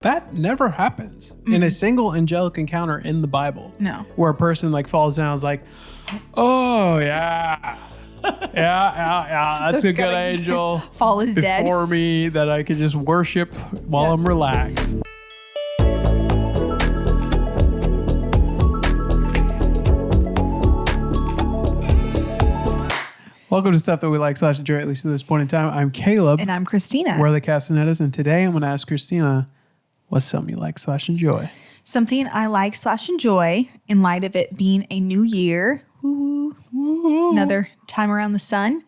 That never happens in a single angelic encounter in the Bible. No. Where a person like falls down and is like, oh yeah. That's a good angel. Fall is dead. Before me that I could just worship while I'm relaxed. Welcome to Stuff That We Like / Enjoy, at least at this point in time. I'm Caleb. And I'm Christina. We're the Castanettas, and today I'm going to ask Christina, what's something you like / enjoy? Something I like / enjoy in light of it being a new year. Woo, another time around the sun.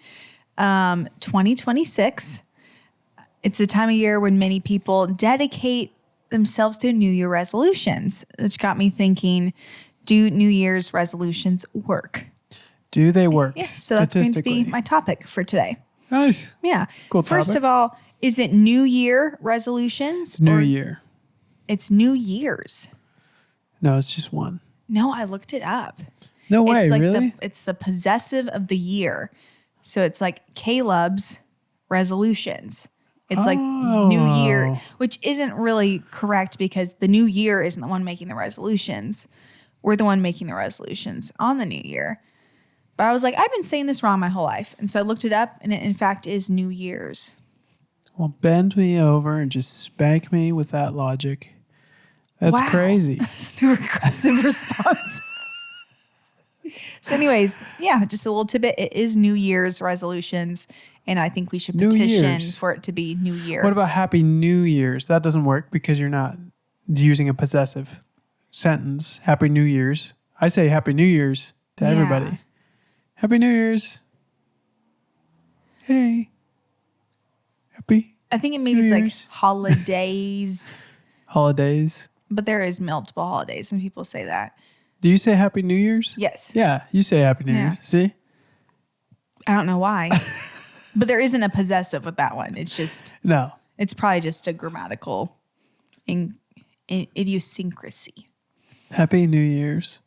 2026. It's a time of year when many people dedicate themselves to New Year resolutions, which got me thinking, do New Year's resolutions work? Do they work? Yeah, so that's going to be my topic for today. Nice. Yeah. Cool topic. First of all, is it New Year resolutions? It's New Year. It's New Year's. No, it's just one. No, I looked it up. No way, it's like really? It's the possessive of the year. So it's like Caleb's resolutions. It's like New Year, which isn't really correct because the New Year isn't the one making the resolutions. We're the one making the resolutions on the New Year. But I was like, I've been saying this wrong my whole life. And so I looked it up, and it in fact is New Year's. Well, bend me over and just spank me with that logic. That's crazy. That's an aggressive response. So anyways, yeah, just a little tidbit. It is New Year's resolutions, and I think we should petition for it to be New Year. What about Happy New Year's? That doesn't work because you're not using a possessive sentence. Happy New Year's. I say Happy New Year's to everybody. Happy New Year's. Hey. Happy I think maybe it's like holidays. Holidays. But there is multiple holidays, and people say that. Do you say Happy New Year's? Yes. Yeah, you say Happy New Year's. See? I don't know why. But there isn't a possessive with that one. It's just... No. It's probably just a grammatical idiosyncrasy. Happy New Year's.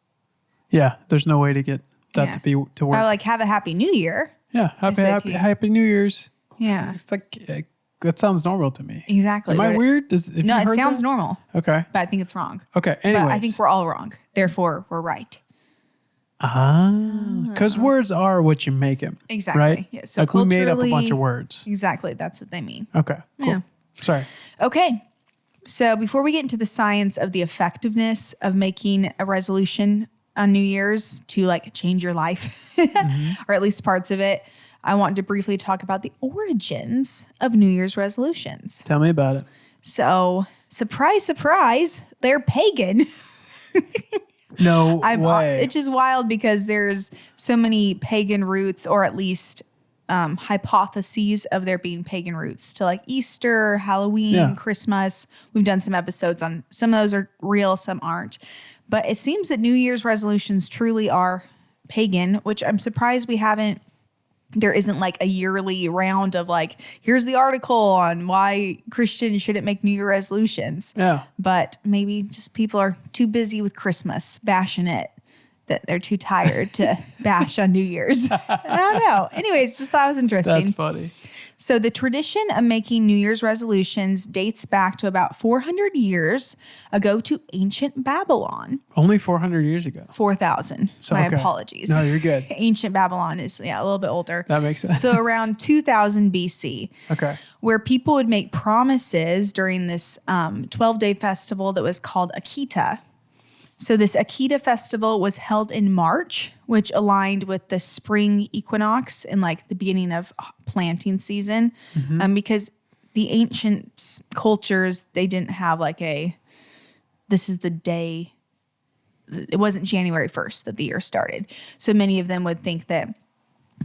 Yeah, there's no way to get that to work. I like have a Happy New Year. Yeah, Happy New Year's. Yeah. It's like... That sounds normal to me. Exactly. Am I weird? No, it sounds normal. Okay. But I think it's wrong. Okay, anyways. But I think we're all wrong. Therefore, we're right. Because words are what you make them. Exactly. Right? Yeah, so like we made up a bunch of words. Exactly. That's what they mean. Okay, cool. Yeah. Sorry. Okay. So before we get into the science of the effectiveness of making a resolution on New Year's to like change your life, or at least parts of it, I want to briefly talk about the origins of New Year's resolutions. Tell me about it. So, surprise, surprise, they're pagan. No way. It's just wild because there's so many pagan roots, or at least hypotheses of there being pagan roots to like Easter, Halloween, Christmas. We've done some episodes on some of those are real, some aren't. But it seems that New Year's resolutions truly are pagan, which I'm surprised we haven't. There isn't like a yearly round of like, here's the article on why Christians shouldn't make New Year resolutions. Yeah. But maybe just people are too busy with Christmas bashing it that they're too tired to bash on New Year's. I don't know. Anyways, just thought it was interesting. That's funny. So the tradition of making New Year's resolutions dates back to about 400 years ago to ancient Babylon. Only 400 years ago. 4,000. So my apologies. No, you're good. Ancient Babylon is, a little bit older. That makes sense. So around 2000 BC. Okay. Where people would make promises during this 12-day festival that was called Akita. So this Akita festival was held in March, which aligned with the spring equinox and like the beginning of planting season. Because the ancient cultures, they didn't have like this is the day. It wasn't January 1st that the year started. So many of them would think that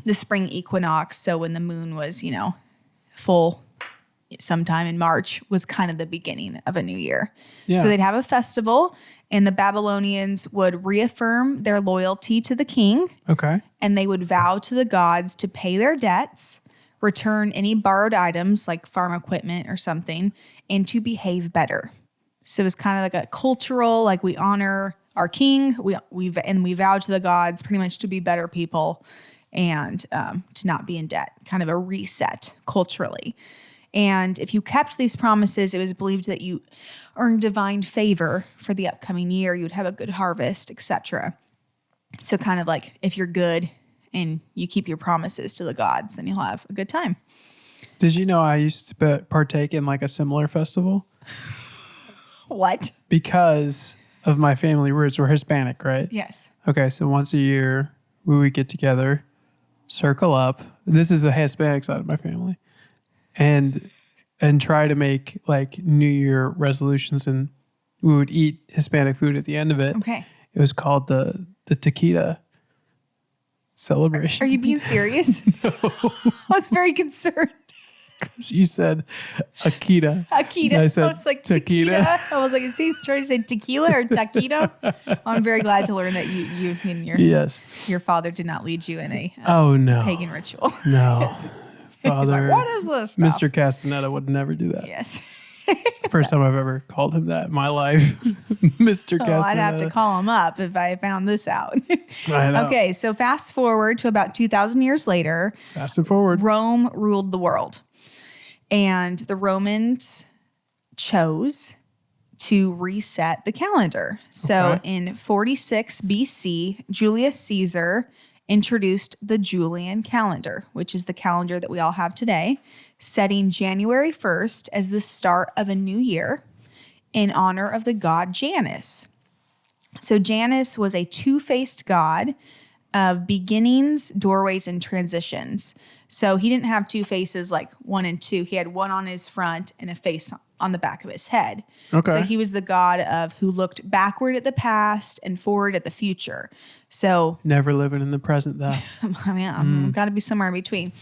the spring equinox, so when the moon was, full sometime in March, was kind of the beginning of a new year. Yeah. So they'd have a festival, and the Babylonians would reaffirm their loyalty to the king. Okay. And they would vow to the gods to pay their debts, return any borrowed items like farm equipment or something, and to behave better. So it was kind of like a cultural, like we honor our king, we vow to the gods pretty much to be better people and to not be in debt, kind of a reset culturally. And if you kept these promises, it was believed that you earned divine favor for the upcoming year. You would have a good harvest, etc. So kind of like if you're good and you keep your promises to the gods, then you'll have a good time. Did you know I used to partake in like a similar festival? What? Because of my family roots. We're Hispanic, right? Yes. Okay, so once a year we would get together, circle up. This is the Hispanic side of my family. And try to make like New Year resolutions, and we would eat Hispanic food at the end of it. Okay. It was called the taquita celebration. Are you being serious? No. I was very concerned. You said Akita. Akita. I said was like taquita. I was like, is he trying to say tequila or taquito? I'm very glad to learn that you and your father did not lead you in a pagan ritual. No. Yes. Father, He's like, what is this stuff? Mr. Castaneda would never do that. Yes. First time I've ever called him that in my life. Mr. Castaneda. I'd have to call him up if I found this out. I know. Okay, so fast forward to about 2,000 years later. Fast and forward. Rome ruled the world. And the Romans chose to reset the calendar. So in 46 BC, Julius Caesar introduced the Julian calendar, which is the calendar that we all have today, setting January 1st as the start of a new year in honor of the god Janus. So Janus was a two-faced god of beginnings, doorways, and transitions. So he didn't have two faces like 1 and 2. He had one on his front and a face on the back of his head. Okay. So he was the god of who looked backward at the past and forward at the future. So never living in the present, though. I mean, I've got to be somewhere in between.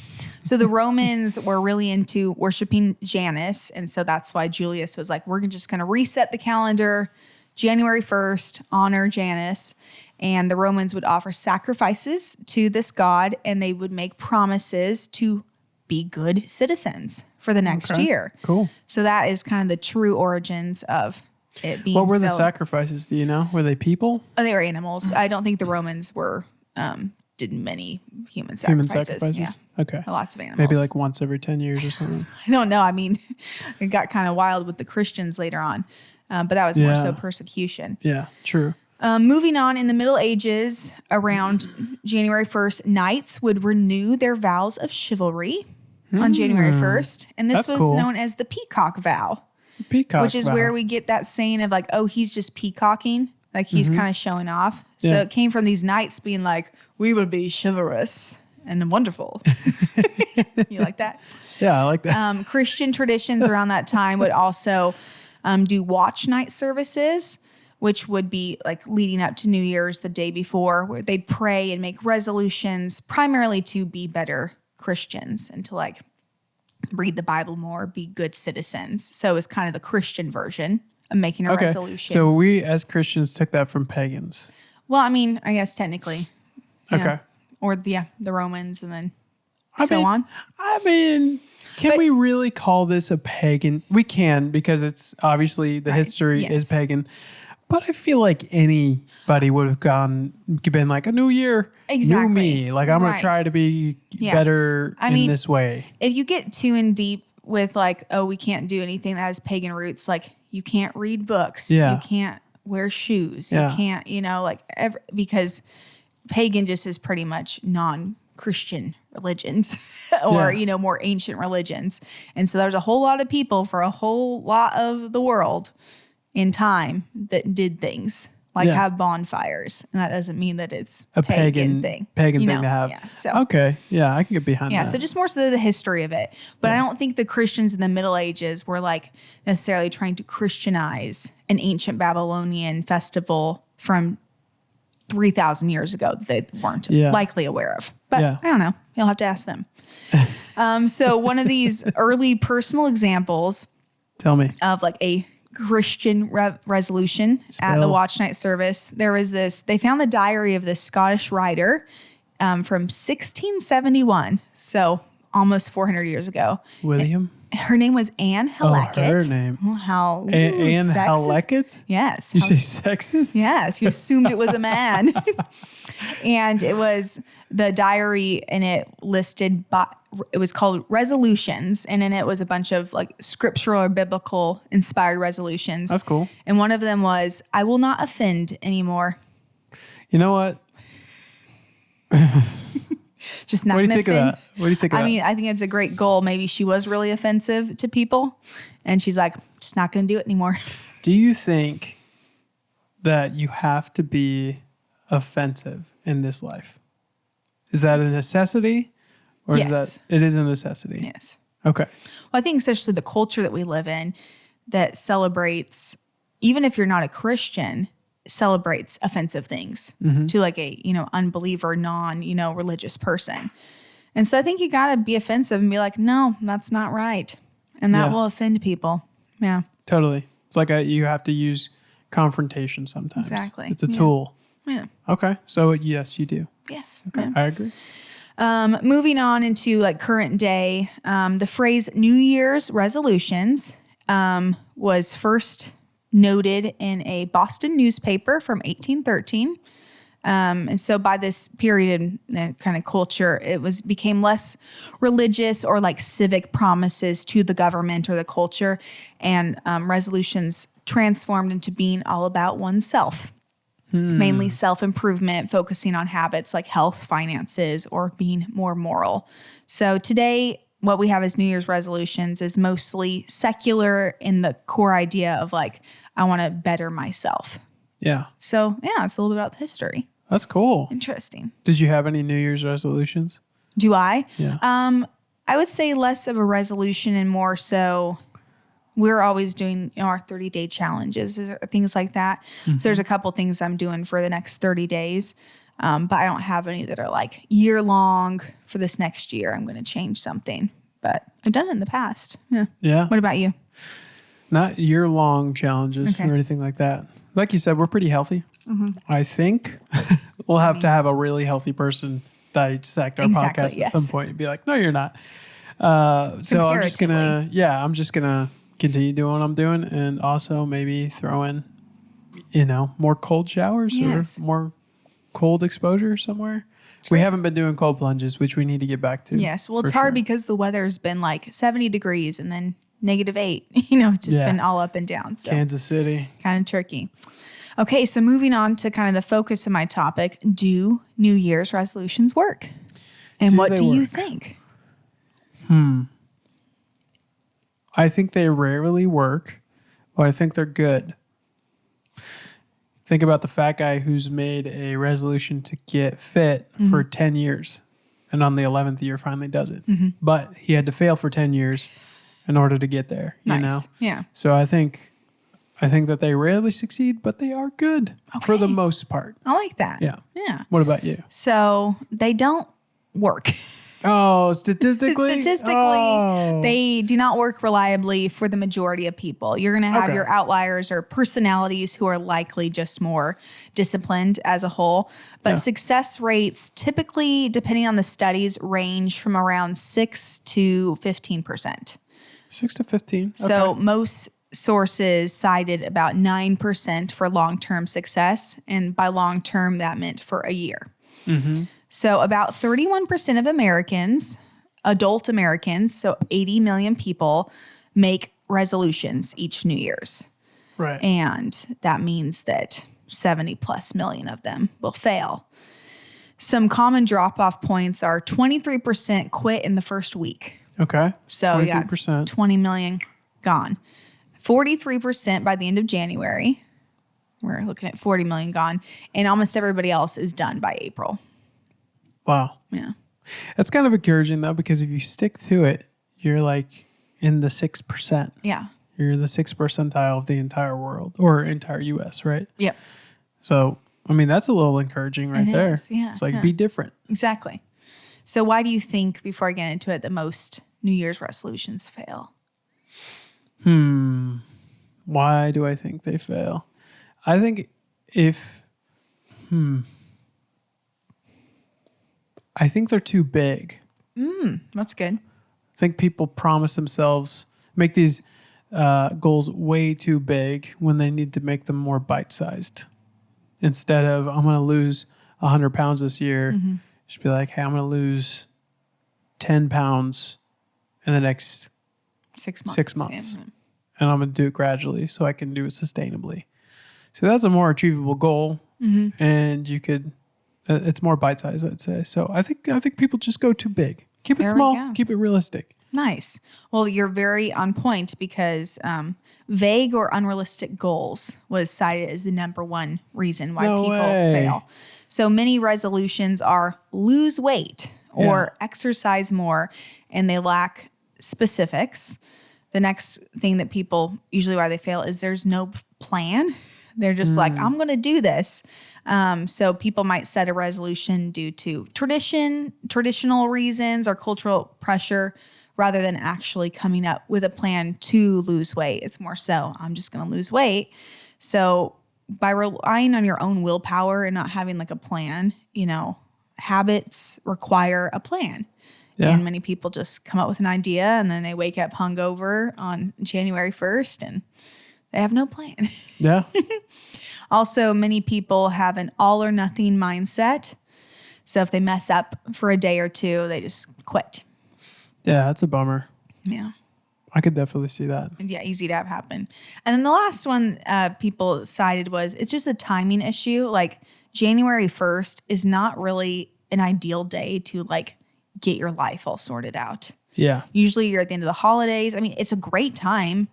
So the Romans were really into worshiping Janus, and so that's why Julius was like, "We're just going to reset the calendar, January 1st, honor Janus." And the Romans would offer sacrifices to this god, and they would make promises to be good citizens for the next year. Cool. So that is kind of the true origins of it being. What were the sacrifices? Do you know? Were they people? Oh, they were animals. I don't think the Romans were did many human sacrifices. Yeah. Okay. Lots of animals. Maybe like once every 10 years or something. I don't know. I mean, it got kind of wild with the Christians later on, but that was more so persecution. Yeah, true. Moving on, in the Middle Ages, around January 1st, knights would renew their vows of chivalry on January 1st. And this was known as the peacock vow. Peacock which is vow. where we get that saying of like, oh, he's just peacocking. Like he's kind of showing off. So it came from these knights being like, we will be chivalrous and wonderful. You like that? Yeah, I like that. Christian traditions around that time would also do watch night services, which would be like leading up to New Year's the day before, where they'd pray and make resolutions primarily to be better Christians and to like read the Bible more, be good citizens. So it's kind of the Christian version of making a resolution. So we as Christians took that from pagans. Well, I mean, I guess technically. Okay. Or the Romans and then on. I mean, can we really call this a pagan? We can, because it's obviously the history is pagan. But I feel like anybody would have been like, a new year, new me. Like, I'm going to try to be better in this way. If you get too in deep with like, oh, we can't do anything that has pagan roots, like you can't read books. Yeah. You can't wear shoes. You can't, because pagan just is pretty much non-Christian religions or, more ancient religions. And so there's a whole lot of people for a whole lot of the world in time that did things like have bonfires, and that doesn't mean that it's a pagan thing to have. Yeah, so okay, yeah, I can get behind that. Yeah, so just more so the history of it. But I don't think the Christians in the Middle Ages were like necessarily trying to Christianize an ancient Babylonian festival from 3,000 years ago that they weren't likely aware of. But I don't know. You'll have to ask them. So one of these early personal examples, tell me, of like a Christian resolution at the watch night service. There was this, they found the diary of this Scottish writer from 1671. So almost 400 years ago. William? Her name was Anne Halleckett. Oh, her name. Oh, how Anne Halleckett? Yes. You say sexist? Yes, you assumed it was a man. And it was the diary, and it listed, it was called Resolutions. And in it was a bunch of like scriptural or biblical inspired resolutions. That's cool. And one of them was, I will not offend anymore. You know what? Just not What do going you to think offend. of that? What do you think of that? I mean, I think it's a great goal. Maybe she was really offensive to people, and she's like, just not going to do it anymore. Do you think that you have to be offensive in this life? Is that a necessity, or Yes. is that it is a necessity? Yes. Okay. Well, I think especially the culture that we live in that celebrates, even if you're not a Christian, celebrates offensive things to like a, unbeliever, religious person. And so I think you got to be offensive and be like, no, that's not right. And that will offend people. Yeah. Totally. It's like you have to use confrontation sometimes. Exactly. It's a tool. Yeah. Okay. So yes, you do. Yes. Okay. Yeah. I agree. Moving on into like current day, the phrase New Year's resolutions was first noted in a Boston newspaper from 1813. And so by this period and kind of culture, it became less religious or like civic promises to the government or the culture, and resolutions transformed into being all about oneself. Mainly self-improvement, focusing on habits like health, finances, or being more moral. So today, what we have as New Year's resolutions is mostly secular in the core idea of like, I want to better myself. Yeah. So yeah, it's a little bit about the history. That's cool. Interesting. Did you have any New Year's resolutions? Do I? Yeah. I would say less of a resolution and more so we're always doing our 30-day challenges, things like that. So there's a couple things I'm doing for the next 30 days. But I don't have any that are like year long for this next year. I'm going to change something, but I've done it in the past. Yeah. Yeah. What about you? Not year-long challenges or anything like that. Like you said, we're pretty healthy. I think we'll have to have a really healthy person dissect our podcast at some point and be like, no, you're not. So I'm just going to continue doing what I'm doing, and also maybe throw in, more cold showers or more cold exposure somewhere. We haven't been doing cold plunges, which we need to get back to. Yes. Well, it's hard because the weather's been like 70 degrees and then -8. It's just been all up and down. So Kansas City. Kind of tricky. Okay. So moving on to kind of the focus of my topic, do New Year's resolutions work? And what do you think? I think they rarely work, but I think they're good. Think about the fat guy who's made a resolution to get fit for 10 years. And on the 11th year, finally does it. But he had to fail for 10 years in order to get there, you know? Yeah. So I think that they rarely succeed, but they are good for the most part. I like that. Yeah. Yeah. What about you? So they don't work. Oh, statistically? They do not work reliably for the majority of people. You're going to have your outliers or personalities who are likely just more disciplined as a whole. But success rates typically, depending on the studies, range from around 6 to 15%. 6 to 15. So most sources cited about 9% for long-term success. And by long-term, that meant for a year. So about 31% of Americans, adult Americans, so 80 million people, make resolutions each New Year's. Right. And that means that 70 plus million of them will fail. Some common drop-off points are 23% quit in the first week. Okay. So 23%. 20 million gone. 43% by the end of January. We're looking at 40 million gone. And almost everybody else is done by April. Wow. Yeah. That's kind of encouraging, though, because if you stick to it, you're like in the 6%. Yeah. You're in the 6th percentile of the entire world or entire U.S., right? Yep. So, I mean, that's a little encouraging right there. Is, yeah. It's like, be different. Exactly. So why do you think, before I get into it, that most New Year's resolutions fail? Why do I think they fail? I think I think they're too big. That's good. think people promise themselves, make these goals way too big when they need to make them more bite-sized. Instead of, I'm going to lose 100 pounds this year, just be like, hey, I'm going to lose 10 pounds in the next 6 months. 6 months. Yeah. And I'm going to do it gradually so I can do it sustainably. So that's a more achievable goal. And you could, it's more bite-sized, I'd say. So I think people just go too big. Keep it small, keep it realistic. Nice. Well, you're very on point because vague or unrealistic goals was cited as the number one reason why people fail. So many resolutions are lose weight or exercise more, and they lack specifics. The next thing that people usually why they fail is there's no plan. They're just like, I'm going to do this. So people might set a resolution due to traditional reasons or cultural pressure rather than actually coming up with a plan to lose weight. It's more so, I'm just going to lose weight. So by relying on your own willpower and not having like a plan, habits require a plan. Yeah. And many people just come up with an idea and then they wake up hungover on January 1st and they have no plan. Yeah. Also, many people have an all or nothing mindset. So if they mess up for a day or two, they just quit. Yeah, that's a bummer. Yeah. I could definitely see that. Yeah, easy to have happen. And then the last one people cited was it's just a timing issue. Like January 1st is not really an ideal day to like get your life all sorted out. Yeah. Usually you're at the end of the holidays. I mean, it's a great time,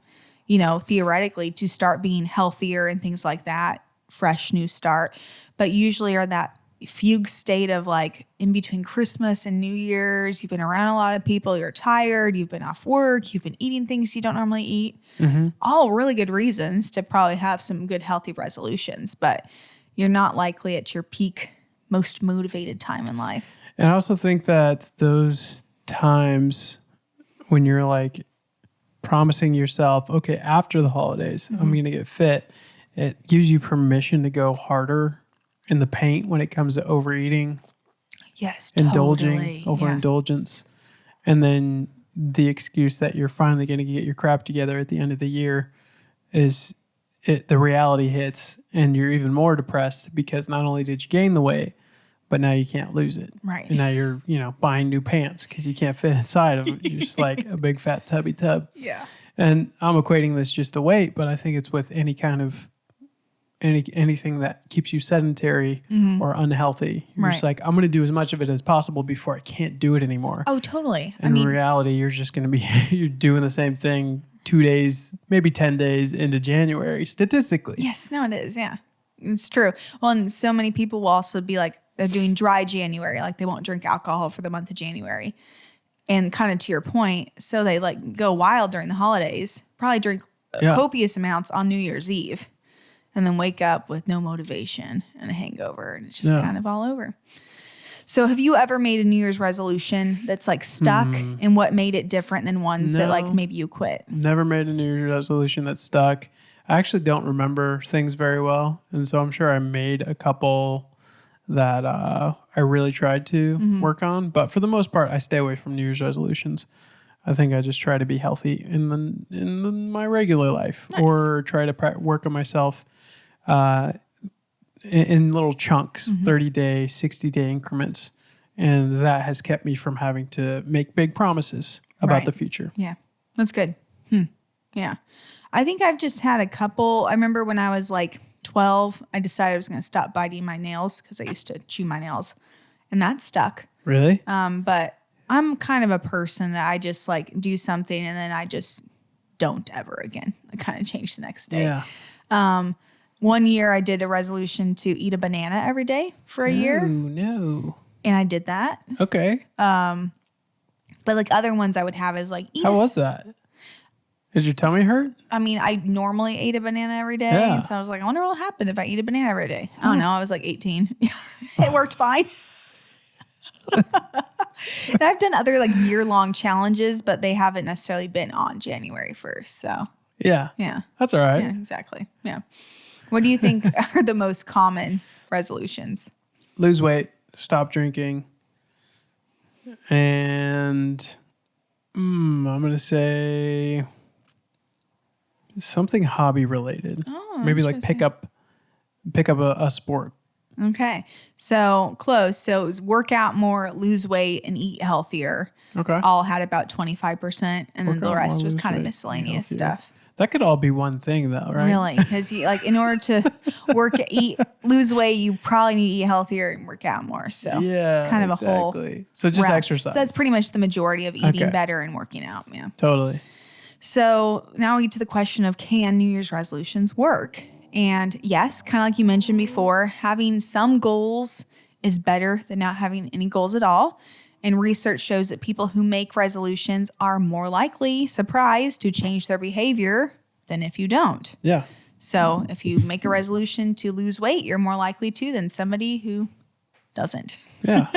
theoretically to start being healthier and things like that. Fresh new start. But usually you're in that fugue state of like in between Christmas and New Year's. You've been around a lot of people. You're tired. You've been off work. You've been eating things you don't normally eat. All really good reasons to probably have some good healthy resolutions. But you're not likely at your peak, most motivated time in life. And I also think that those times when you're like promising yourself, okay, after the holidays, I'm going to get fit. It gives you permission to go harder in the paint when it comes to overeating. Yes, indulging, overindulgence. And then the excuse that you're finally going to get your crap together at the end of the year is the reality hits and you're even more depressed because not only did you gain the weight, but now you can't lose it. Right. And now you're, buying new pants because you can't fit inside of them. You're just like a big fat tubby tub. Yeah. And I'm equating this just to weight, but I think it's with any kind of anything that keeps you sedentary or unhealthy. You're just like, I'm going to do as much of it as possible before I can't do it anymore. Oh, totally. And in reality, you're just going to be, you're doing the same thing 2 days, maybe 10 days into January, statistically. Yes, no, it is. Yeah, it's true. Well, and so many people will also be like, they're doing dry January, like they won't drink alcohol for the month of January. And kind of to your point, so they like go wild during the holidays, probably drink copious amounts on New Year's Eve, and then wake up with no motivation and a hangover, and it's just kind of all over. So have you ever made a New Year's resolution that's like stuck and what made it different than ones that like maybe you quit? Never made a New Year's resolution that stuck. I actually don't remember things very well. And so I'm sure I made a couple that I really tried to work on. But for the most part, I stay away from New Year's resolutions. I think I just try to be healthy in my regular life or try to work on myself in little chunks, 30-day, 60-day increments. And that has kept me from having to make big promises about the future. Yeah, that's good. Yeah. I think I've just had a couple. I remember when I was like 12, I decided I was going to stop biting my nails because I used to chew my nails. And that stuck. Really? But I'm kind of a person that I just like do something and then I just don't ever again. I kind of change the next day. Yeah. 1 year I did a resolution to eat a banana every day for a year. No. And I did that. Okay. But like other ones I would have is like How was that? Did your tummy hurt? I mean, I normally ate a banana every day. Yeah. So I was like, I wonder what will happen if I eat a banana every day. I don't know. I was like 18. It worked fine. And I've done other like year-long challenges, but they haven't necessarily been on January 1st. So yeah. That's all right. Yeah, exactly. Yeah. What do you think are the most common resolutions? Lose weight, stop drinking, and I'm going to say something hobby related. Oh, maybe like pick up a sport. Okay. So close. So it was work out more, lose weight, and eat healthier. Okay. All had about 25%. And then the rest was kind of miscellaneous stuff. That could all be one thing though, right? Really? Because you like in order to lose weight, you probably need to eat healthier and work out more. So yeah, it's kind of a whole. So just exercise. So that's pretty much the majority of eating better and working out. Yeah. Totally. So now we get to the question of, can New Year's resolutions work? And yes, kind of like you mentioned before, having some goals is better than not having any goals at all. And research shows that people who make resolutions are more likely, surprised, to change their behavior than if you don't. Yeah. So if you make a resolution to lose weight, you're more likely to than somebody who doesn't. Yeah.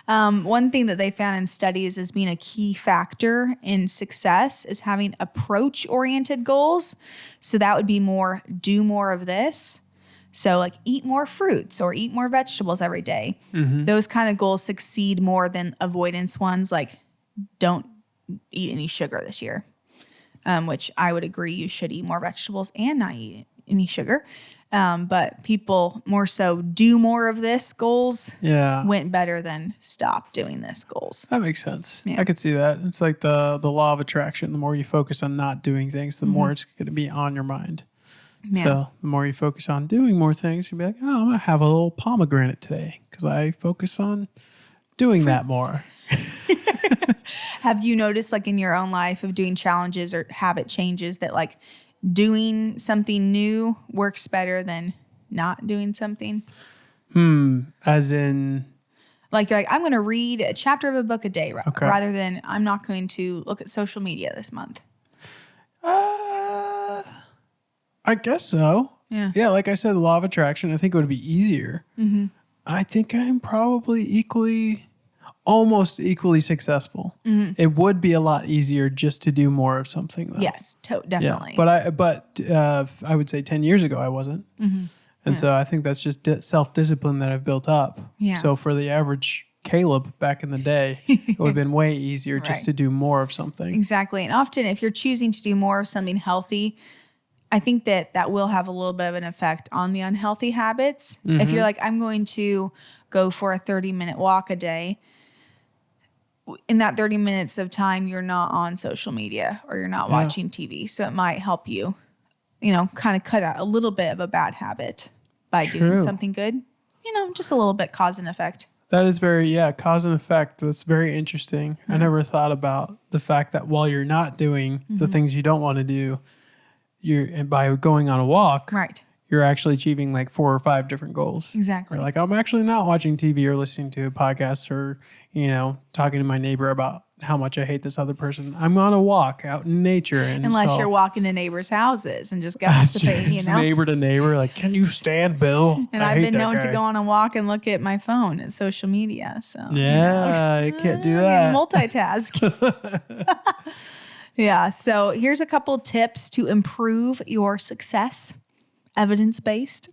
One thing that they found in studies as being a key factor in success is having approach-oriented goals. So that would be more, do more of this. So like eat more fruits or eat more vegetables every day. Mm-hmm. Those kind of goals succeed more than avoidance ones like don't eat any sugar this year, which I would agree you should eat more vegetables and not eat any sugar. But people more so do more of this goals went better than stop doing this goals. That makes sense. Yeah. I could see that. It's like the law of attraction. The more you focus on not doing things, the more it's going to be on your mind. Yeah. So the more you focus on doing more things, you'll be like, oh, I'm going to have a little pomegranate today because I focus on doing that more. Have you noticed like in your own life of doing challenges or habit changes that like doing something new works better than not doing something? As in? Like you're like, I'm going to read a chapter of a book a day rather than I'm not going to look at social media this month. I guess so. Yeah. Yeah, like I said, the law of attraction, I think it would be easier. Mm-hmm. I think I'm probably almost equally successful. Mm-hmm. It would be a lot easier just to do more of something, though. Yes, definitely. Yeah. But I would say 10 years ago I wasn't. Mm-hmm. And so I think that's just self-discipline that I've built up. Yeah. So for the average Caleb back in the day, it would have been way easier just to do more of something. Exactly. And often if you're choosing to do more of something healthy, I think that will have a little bit of an effect on the unhealthy habits. Mm-hmm. If you're like, I'm going to go for a 30-minute walk a day, in that 30 minutes of time, you're not on social media or you're not watching TV. So it might help you, kind of cut out a little bit of a bad habit by doing something good. Just a little bit cause and effect. That is cause and effect. That's very interesting. Mm-hmm. I never thought about the fact that while you're not doing the things you don't want to do, by going on a walk, you're actually achieving like 4 or 5 different goals. Exactly. You're like, I'm actually not watching TV or listening to a podcast or, talking to my neighbor about how much I hate this other person. I'm on a walk out in nature. And unless you're walking to neighbors' houses and just gossiping, neighbor to neighbor, like, can you stand Bill? And I've been known to go on a walk and look at my phone and social media. So you can't do that. Multitask. Yeah. So here's a couple tips to improve your success, evidence-based.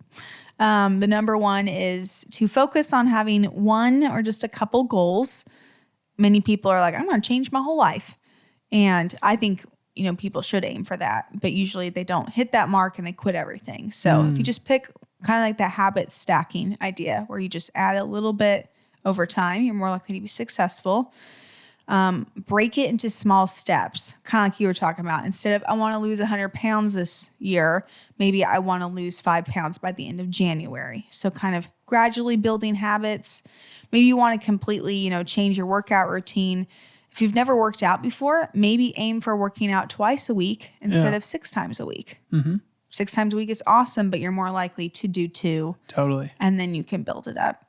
The number one is to focus on having one or just a couple goals. Many people are like, I'm going to change my whole life. And I think, people should aim for that, but usually they don't hit that mark and they quit everything. So if you just pick kind of like that habit stacking idea where you just add a little bit over time, you're more likely to be successful. Break it into small steps, kind of like you were talking about. Instead of, I want to lose 100 pounds this year, maybe I want to lose 5 pounds by the end of January. So kind of gradually building habits. Maybe you want to completely, change your workout routine. If you've never worked out before, maybe aim for working out twice a week instead of 6 times a week. Mm-hmm. 6 times a week is awesome, but you're more likely to do 2. Totally. And then you can build it up.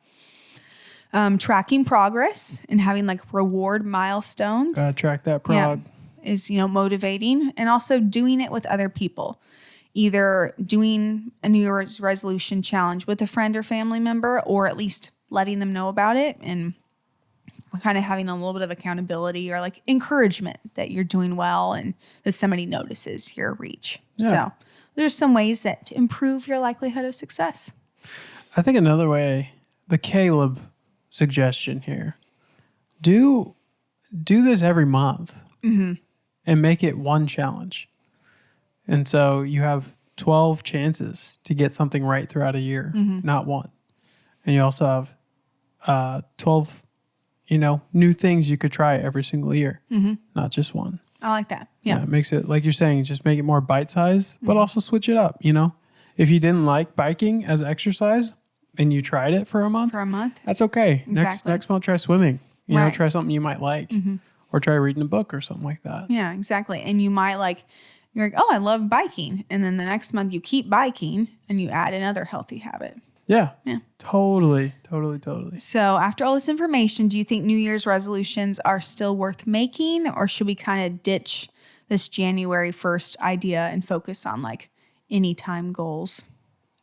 Tracking progress and having like reward milestones. Gotta track that prog. Is, motivating, and also doing it with other people. Either doing a New Year's resolution challenge with a friend or family member, or at least letting them know about it and kind of having a little bit of accountability or like encouragement that you're doing well and that somebody notices your reach. Yeah. So there's some ways that to improve your likelihood of success. I think another way, the Caleb suggestion here, do this every month. and make it one challenge. And so you have 12 chances to get something right throughout a year, not one. And you also have 12, new things you could try every single year, not just one. I like that. Yeah. It makes it, like you're saying, just make it more bite-sized, but also switch it up, If you didn't like biking as exercise and you tried it for a month, that's okay. Exactly. Next month, try swimming. Try something you might like, or try reading a book or something like that. Yeah, exactly. And you might you're like, oh, I love biking. And then the next month you keep biking and you add another healthy habit. Yeah. Yeah. Totally. So after all this information, do you think New Year's resolutions are still worth making, or should we kind of ditch this January 1st idea and focus on anytime goals?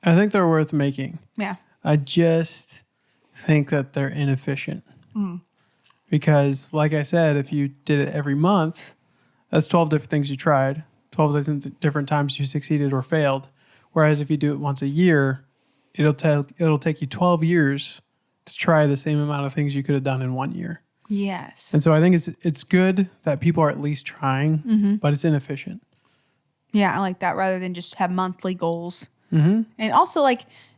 I think they're worth making. Yeah. I just think that they're inefficient. Because like I said, if you did it every month, that's 12 different things you tried, 12 different times you succeeded or failed. Whereas if you do it once a year, it'll take you 12 years to try the same amount of things you could have done in 1 year. Yes. And so I think it's good that people are at least trying, but it's inefficient. Yeah, I like that, rather than just have monthly goals. And also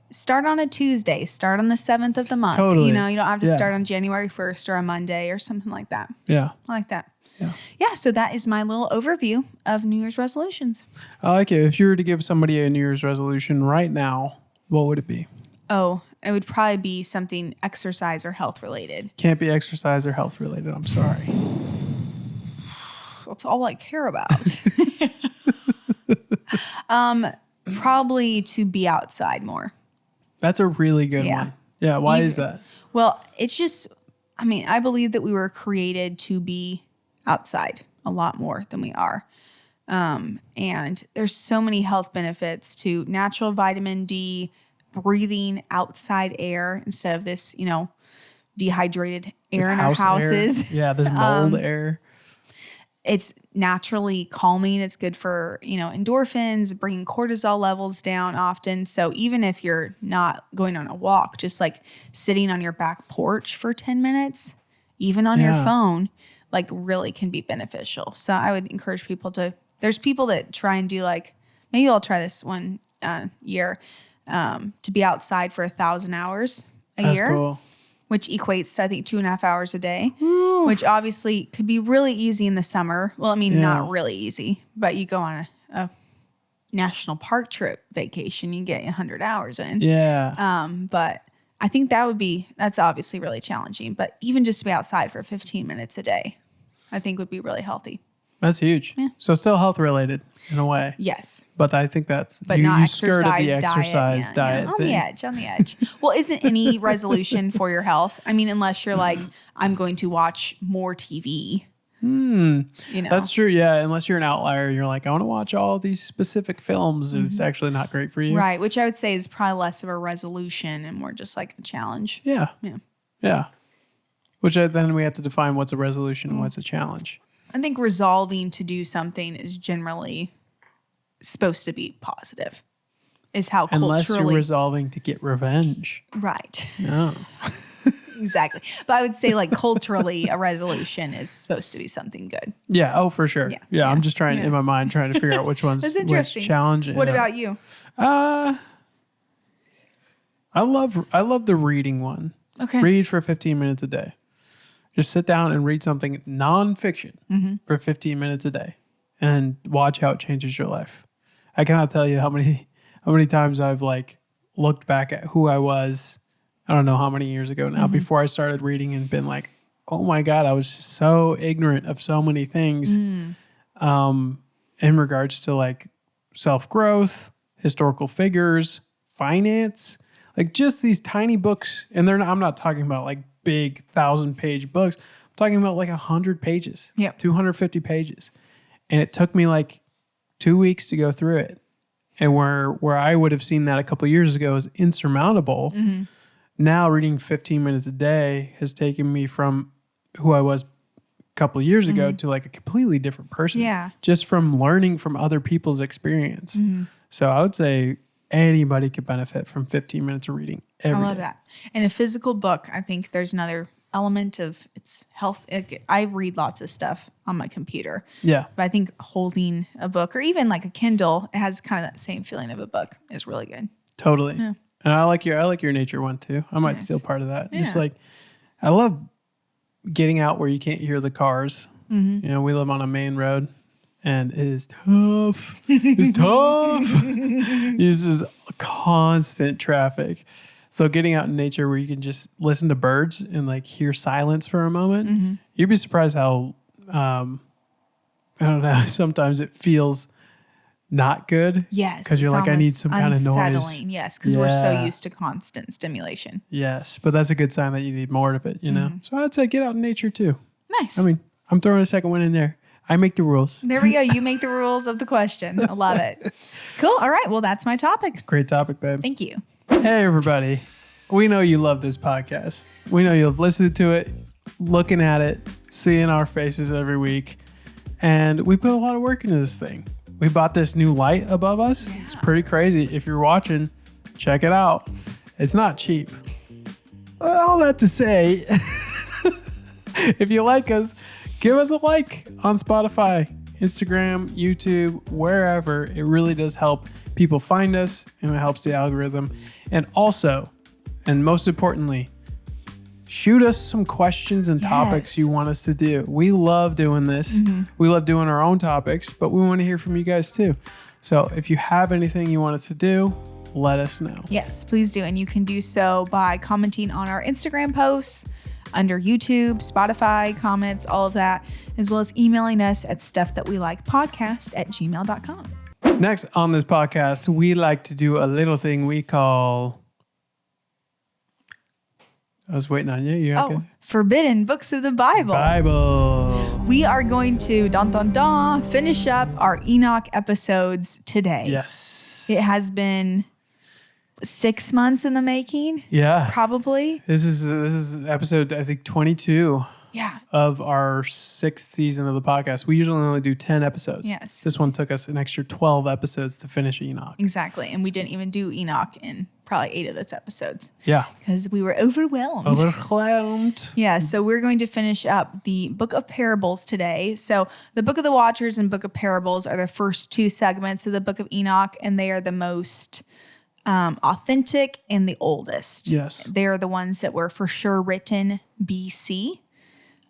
start on a Tuesday, start on the 7th of the month. Totally. You don't have to start on January 1st or a Monday or something like that. Yeah. I like that. Yeah. So that is my little overview of New Year's resolutions. I like it. If you were to give somebody a New Year's resolution right now, what would it be? Oh, it would probably be something exercise or health related. Can't be exercise or health related. I'm sorry. That's all I care about. Probably to be outside more. That's a really good one. Yeah. Why is that? Well, it's just, I believe that we were created to be outside a lot more than we are. And there's so many health benefits to natural vitamin D, breathing outside air instead of this, dehydrated air in our houses. Air. Yeah, this mold air. It's naturally calming. It's good for, endorphins, bringing cortisol levels down often. So even if you're not going on a walk, just sitting on your back porch for 10 minutes, even on your phone, really can be beneficial. So I would encourage people there's people that try and do maybe I'll try this one year, to be outside for 1,000 hours a year. Cool. Which equates to, I think, 2.5 hours a day, which obviously could be really easy in the summer. Well, not really easy, but you go on a national park trip vacation, you get 100 hours in. Yeah. But I think that's obviously really challenging. But even just to be outside for 15 minutes a day, I think would be really healthy. That's huge. Yeah. So still health related in a way. Yes. But I think that's, but not you skirted the exercise diet on thing. On the edge. Well, isn't any resolution for your health? Unless you're I'm going to watch more TV. That's true. Yeah. Unless you're an outlier, you're I want to watch all these specific films and it's actually not great for you. Right. Which I would say is probably less of a resolution and more just a challenge. Yeah. Yeah. Yeah. Which then we have to define what's a resolution and what's a challenge. I think resolving to do something is generally supposed to be positive. Is how unless culturally. You're resolving to get revenge. Right. No. Exactly. But I would say culturally a resolution is supposed to be something good. Yeah. Oh, for sure. Yeah. I'm just in my mind trying to figure out which one's which challenge. What about you? I love the reading one. Okay. Read for 15 minutes a day. Just sit down and read something nonfiction for 15 minutes a day and watch how it changes your life. I cannot tell you how many times I've looked back at who I was, I don't know how many years ago now, before I started reading and been oh my God, I was so ignorant of so many things in regards to self-growth, historical figures, finance, just these tiny books. And I'm not talking about big 1,000-page books. I'm talking about 100 pages, 250 pages. And it took me 2 weeks to go through it. And where I would have seen that a couple of years ago as insurmountable, now reading 15 minutes a day has taken me from who I was a couple of years ago to a completely different person. Yeah. Just from learning from other people's experience. So I would say anybody could benefit from 15 minutes of reading every day. I love that. And a physical book, I think there's another element of its health. I read lots of stuff on my computer. Yeah. But I think holding a book or even like a Kindle, it has kind of that same feeling of a book is really good. Totally. Yeah. And I like your nature one too. I might steal part of that. Yeah. Just like, I love getting out where you can't hear the cars. Mm-hmm. You know, we live on a main road and it is tough. It's tough. It's just constant traffic. So getting out in nature where you can just listen to birds and like hear silence for a moment, you'd be surprised how, I don't know, sometimes it feels not good. Yes. Because you're like, I need some kind of noise. Yes, because we're so used to constant stimulation. Yes, but that's a good sign that you need more of it, you know? So I'd say get out in nature too. Nice. I mean, I'm throwing a second one in there. I make the rules. There we go. You make the rules of the question. I love it. Cool. All right. Well, that's my topic. Great topic, babe. Thank you. Hey, everybody. We know you love this podcast. We know you've listened to it, looking at it, seeing our faces every week. And we put a lot of work into this thing. We bought this new light above us. Yeah. It's pretty crazy. If you're watching, check it out. It's not cheap. All that to say, if you like us, give us a like on Spotify, Instagram, YouTube, wherever. It really does help people find us and it helps the algorithm. And also, and most importantly, shoot us some questions and topics you want us to do. We love doing this. We love doing our own topics, but we want to hear from you guys too. So if you have anything you want us to do, let us know. Yes, please do. And you can do so by commenting on our Instagram posts, under YouTube, Spotify, comments, all of that, as well as emailing us at stuffthatwelikepodcast@gmail.com. Next on this podcast, we like to do a little thing we call... I was waiting on you. You're okay? Forbidden Books of the Bible. We are going to, finish up our Enoch episodes today. Yes. It has been 6 months in the making. Yeah. Probably. This is episode, I think, 22. Yeah. Of our 6th season of the podcast. We usually only do 10 episodes. Yes. This one took us an extra 12 episodes to finish Enoch. Exactly. And we didn't even do Enoch in probably 8 of those episodes. Yeah. Because we were overwhelmed. Yeah. So we're going to finish up the Book of Parables today. So the Book of the Watchers and Book of Parables are the first 2 segments of the Book of Enoch, and they are the most authentic and the oldest. Yes. They are the ones that were for sure written BC.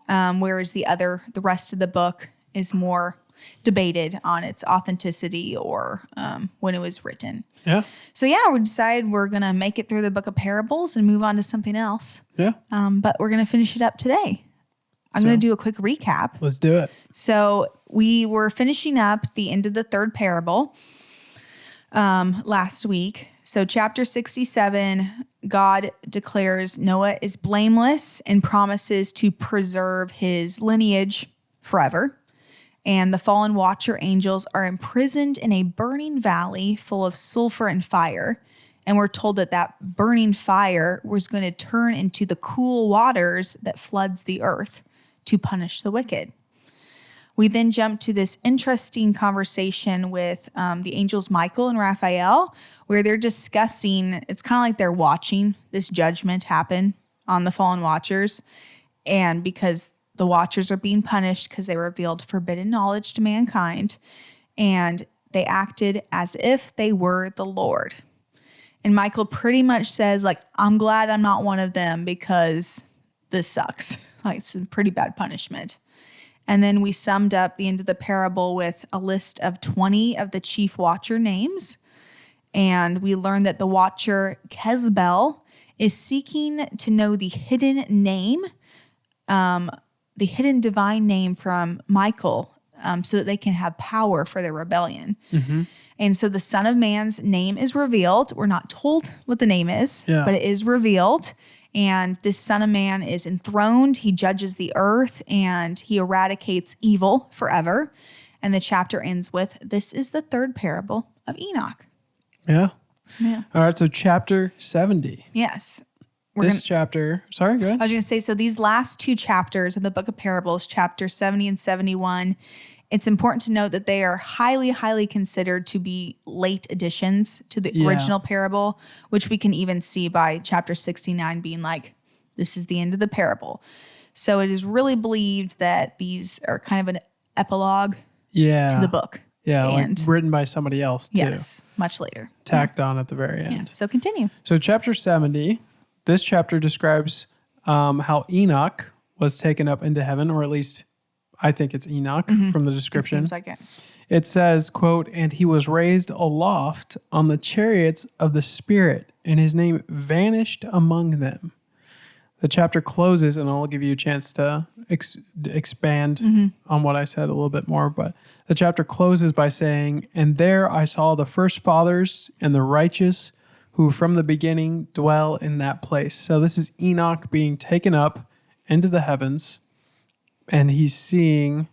Whereas the rest of the book is more debated on its authenticity or when it was written. Yeah. So we decided we're going to make it through the Book of Parables and move on to something else. Yeah. But we're going to finish it up today. I'm going to do a quick recap. Let's do it. So we were finishing up the end of the 3rd parable last week. So chapter 67, God declares Noah is blameless and promises to preserve his lineage forever. And the fallen watcher angels are imprisoned in a burning valley full of sulfur and fire. And we're told that burning fire was going to turn into the cool waters that floods the earth to punish the wicked. We then jump to this interesting conversation with the angels Michael and Raphael, where they're discussing, it's kind of like they're watching this judgment happen on the fallen watchers. And because the watchers are being punished because they revealed forbidden knowledge to mankind, and they acted as if they were the Lord. And Michael pretty much says, like, I'm glad I'm not one of them because this sucks. Like, it's a pretty bad punishment. And then we summed up the end of the parable with a list of 20 of the chief watcher names. And we learned that the watcher Kezbel is seeking to know the hidden name, the hidden divine name from Michael, so that they can have power for their rebellion. Mm-hmm. And so the Son of Man's name is revealed. We're not told what the name is, but it is revealed. And this Son of Man is enthroned. He judges the earth and he eradicates evil forever. And the chapter ends with, this is the 3rd parable of Enoch. Yeah. All right. So chapter 70. Yes. Chapter, sorry, go ahead. I was going to say, so these last 2 chapters of the Book of Parables, chapter 70 and 71, it's important to note that they are highly, highly considered to be late additions to the original parable, which we can even see by chapter 69 being like this is the end of the parable. So it is really believed that these are kind of an epilogue to the book. Yeah, and like written by somebody else too. Yes, much later. Tacked on at the very end. Yeah, so continue. So chapter 70, this chapter describes how Enoch was taken up into heaven, or at least I think it's Enoch from the description. It seems like it. It says, quote, "And he was raised aloft on the chariots of the Spirit, and his name vanished among them." The chapter closes, and I'll give you a chance to expand on what I said a little bit more, but the chapter closes by saying, "And there I saw the first fathers and the righteous who from the beginning dwell in that place." So this is Enoch being taken up into the heavens, and he's seeing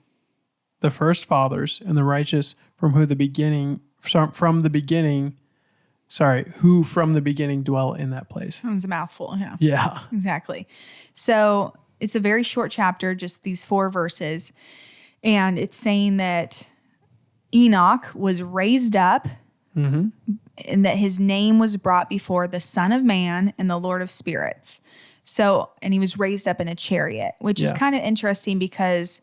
the first fathers and the righteous who from the beginning dwell in that place. Sounds a mouthful, yeah. Yeah. Exactly. So it's a very short chapter, just these 4 verses. And it's saying that Enoch was raised up and that his name was brought before the Son of Man and the Lord of Spirits. So, and he was raised up in a chariot, which is kind of interesting because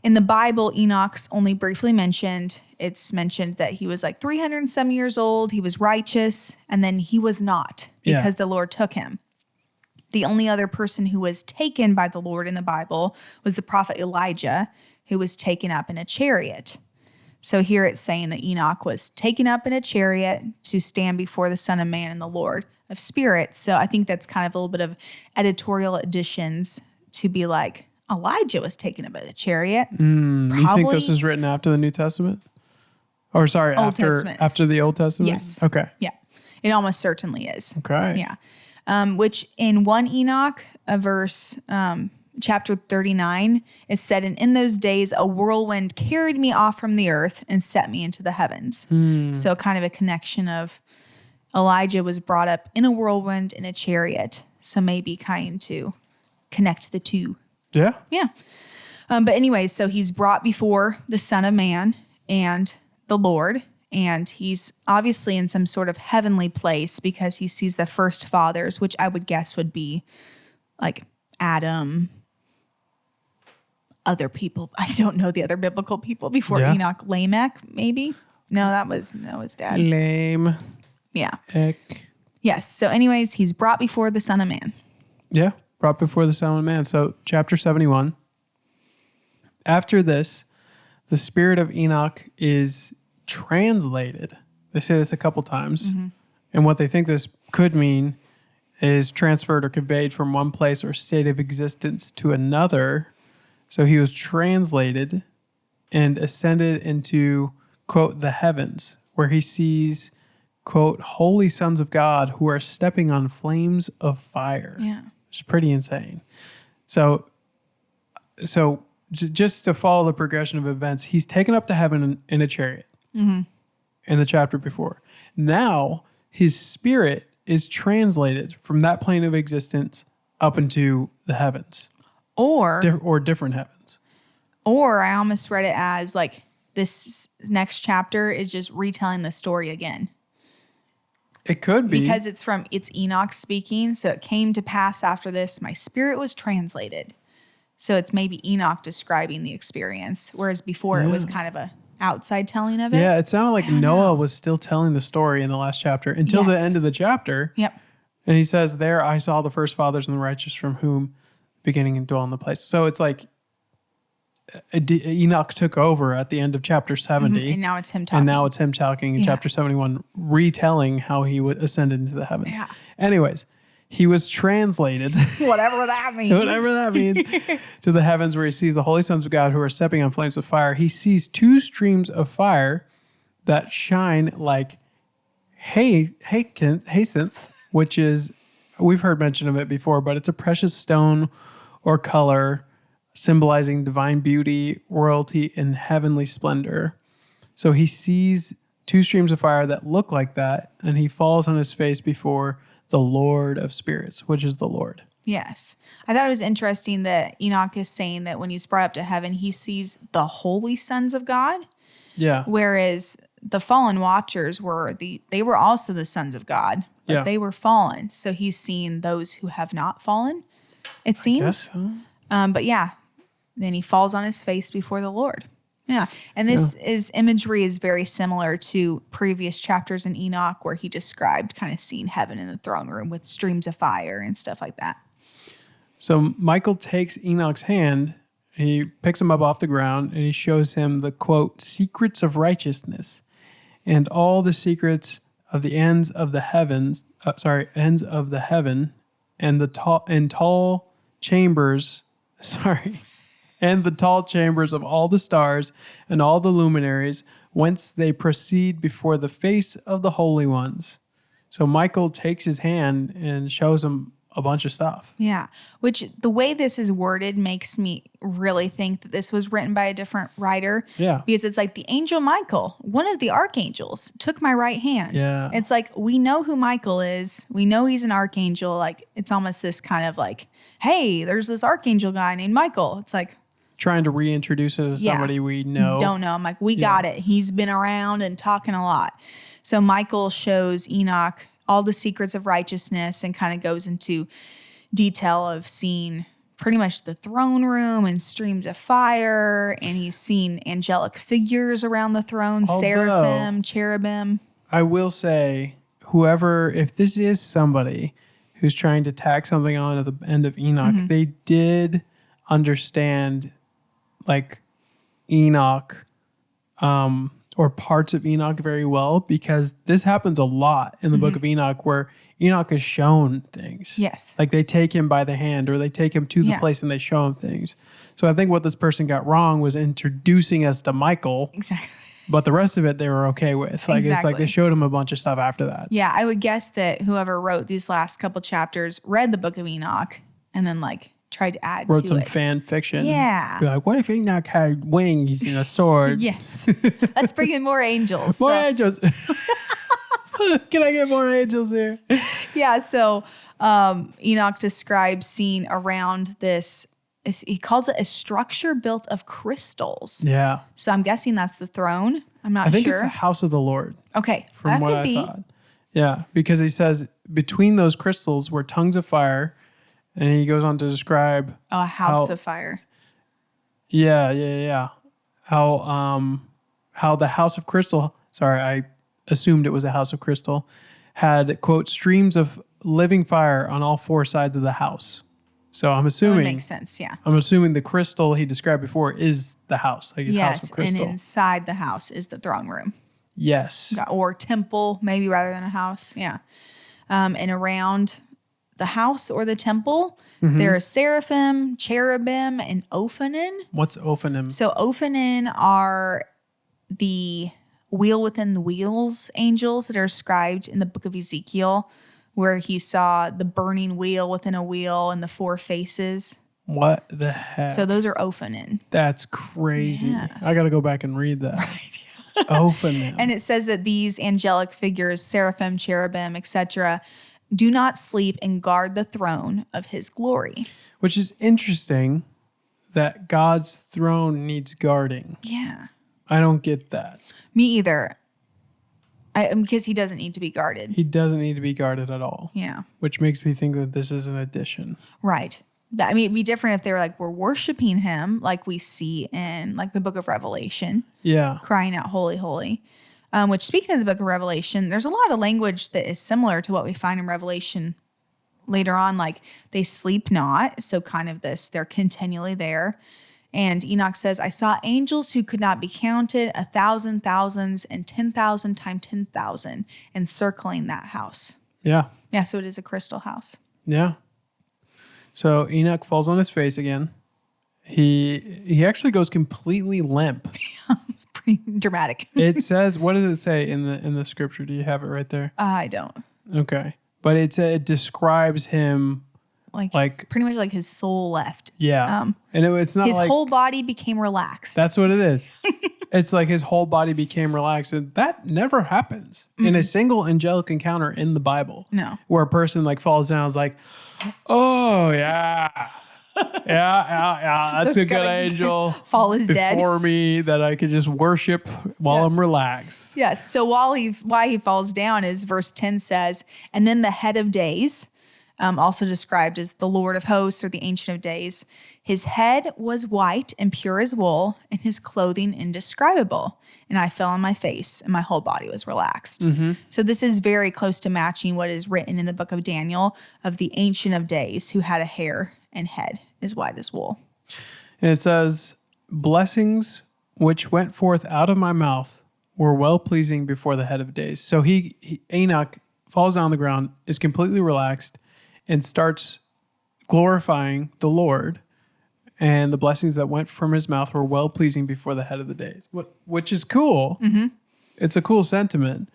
in the Bible, Enoch's only briefly mentioned. It's mentioned that he was like 307 years old. He was righteous, and then he was not because the Lord took him. The only other person who was taken by the Lord in the Bible was the prophet Elijah, who was taken up in a chariot. So here it's saying that Enoch was taken up in a chariot to stand before the Son of Man and the Lord of Spirits. So I think that's kind of a little bit of editorial additions to be like, Elijah was taken up in a chariot. You think this is written after the New Testament? Or sorry, after the Old Testament? Yes. Okay. Yeah. It almost certainly is. Okay. Yeah. Which in 1 Enoch, chapter 39, it said, "And in those days a whirlwind carried me off from the earth and set me into the heavens." So kind of a connection of Elijah was brought up in a whirlwind in a chariot. So maybe kind to connect the two. Yeah. Yeah. But anyways, so he's brought before the Son of Man and the Lord, and he's obviously in some sort of heavenly place because he sees the first fathers, which I would guess would be like Adam, other people. I don't know the other biblical people before Enoch. Lamech, maybe? No, that was Noah's dad. Lame. Yeah. Ek. Yes. So anyways, he's brought before the Son of Man. Yeah. Brought before the Son of Man. So chapter 71. After this, the spirit of Enoch is translated. They say this a couple times. And what they think this could mean is transferred or conveyed from one place or state of existence to another. So he was translated and ascended into, quote, the heavens, where he sees, quote, holy sons of God who are stepping on flames of fire. Yeah. It's pretty insane. So just to follow the progression of events, he's taken up to heaven in a chariot in the chapter before. Now his spirit is translated from that plane of existence up into the heavens. Or different heavens. Or I almost read it as like this next chapter is just retelling the story again. It could be. Because it's Enoch speaking. So it came to pass after this, my spirit was translated. So it's maybe Enoch describing the experience. Whereas before it was kind of a outside telling of it. Yeah, it sounded like Noah was still telling the story in the last chapter until the end of the chapter. Yep. And he says, there I saw the first fathers and the righteous from whom beginning and dwell in the place. So it's like Enoch took over at the end of chapter 70. And now it's him talking. And now it's him talking in chapter 71, retelling how he would ascend into the heavens. Yeah. Anyways, he was translated. Whatever that means. To the heavens where he sees the holy sons of God who are stepping on flames of fire. He sees 2 streams of fire that shine like jacinth, which is, we've heard mention of it before, but it's a precious stone or color symbolizing divine beauty, royalty, and heavenly splendor. So he sees 2 streams of fire that look like that, and he falls on his face before the Lord of Spirits, which is the Lord. Yes. I thought it was interesting that Enoch is saying that when he's brought up to heaven, he sees the holy sons of God. Yeah. Whereas the fallen watchers they were also the sons of God, but they were fallen. So he's seeing those who have not fallen. it seems. I guess so. But yeah, then he falls on his face before the Lord. Yeah. And this imagery is very similar to previous chapters in Enoch where he described kind of seeing heaven in the throne room with streams of fire and stuff like that. So Michael takes Enoch's hand, he picks him up off the ground, and he shows him the, quote, secrets of righteousness and all the secrets of the ends of the heavens, ends of the heaven and the tall chambers, and the tall chambers of all the stars and all the luminaries, whence they proceed before the face of the holy ones. So Michael takes his hand and shows him a bunch of stuff. Yeah, which the way this is worded makes me really think that this was written by a different writer. Yeah. Because it's like the angel Michael, one of the archangels, took my right hand. Yeah. It's like we know who Michael is. We know he's an archangel. Like it's almost this kind of like, hey, there's this archangel guy named Michael. It's like trying to reintroduce it to somebody we know. Don't know. I'm like, we got it. He's been around and talking a lot. So Michael shows Enoch all the secrets of righteousness and kind of goes into detail of seeing pretty much the throne room and streams of fire. And he's seen angelic figures around the throne, seraphim, cherubim. I will say, if this is somebody who's trying to tack something on at the end of Enoch, they did understand like Enoch or parts of Enoch very well, because this happens a lot in the book of Enoch where Enoch is shown things. Yes. Like they take him by the hand or they take him to the place and they show him things. So I think what this person got wrong was introducing us to Michael. Exactly. But the rest of it they were okay with. Like It's like they showed him a bunch of stuff after that. Yeah, I would guess that whoever wrote these last couple chapters read the book of Enoch and then like tried to add Wrote to some it. fan fiction. Yeah. Be like, what if Enoch had wings and a sword? Yes. Let's bring in more angels. More angels. Can I get more angels here? Yeah. So Enoch describes seeing around this, he calls it a structure built of crystals. Yeah. So I'm guessing that's the throne. I'm not sure. I think it's the house of the Lord. Okay. From that what could I be. thought. Yeah. Because he says between those crystals were tongues of fire. And he goes on to describe a house of fire. Yeah. How the house of crystal, I assumed it was a house of crystal, had, quote, streams of living fire on all four sides of the house. So I'm assuming that makes sense, yeah. I'm assuming the crystal he described before is the house, like a house of crystal. And inside the house is the throne room. Yes. Or temple, maybe rather than a house. Yeah. And around the house or the temple, there are seraphim, cherubim, and ophanim. What's ophanim? So ophanim are the wheel within the wheels angels that are described in the book of Ezekiel, where he saw the burning wheel within a wheel and the four faces. What the heck? So those are ophanim. That's crazy. Yes. I got to go back and read that. Right. Ophanim. And it says that these angelic figures, seraphim, cherubim, etc., do not sleep and guard the throne of his glory. Which is interesting that God's throne needs guarding. Yeah. I don't get that. Me either. Because he doesn't need to be guarded. He doesn't need to be guarded at all. Yeah. Which makes me think that this is an addition. Right. I mean, it'd be different if they were like, we're worshiping him like we see in like the book of Revelation. Yeah. Crying out, holy, holy. Which, speaking of the book of Revelation, there's a lot of language that is similar to what we find in Revelation later on. Like, they sleep not. So kind of this, they're continually there. And Enoch says, I saw angels who could not be counted, 1,000 thousands and 10,000 times 10,000 encircling that house. Yeah. Yeah, so it is a crystal house. Yeah. So Enoch falls on his face again. He actually goes completely limp. It's pretty dramatic. It says, what does it say in the scripture? Do you have it right there? I don't. Okay. But it describes him like pretty much like his soul left. Yeah. And it's not his like... whole body became relaxed. That's what it is. It's like his whole body became relaxed. And that never happens in a single angelic encounter in the Bible. No. Where a person like falls down and is like, oh, yeah. Yeah. That's a good angel. Fall is dead. Before me that I could just worship while I'm relaxed. Yes. So why he falls down is verse 10 says, and then the head of days, also described as the Lord of hosts or the Ancient of Days. His head was white and pure as wool, and his clothing indescribable. And I fell on my face, and my whole body was relaxed. So this is very close to matching what is written in the book of Daniel of the Ancient of Days, who had a hair and head as white as wool. And it says, blessings which went forth out of my mouth were well-pleasing before the head of days. So Enoch falls down on the ground, is completely relaxed, and starts glorifying the Lord. And the blessings that went from his mouth were well-pleasing before the head of the days, which is cool. It's a cool sentiment.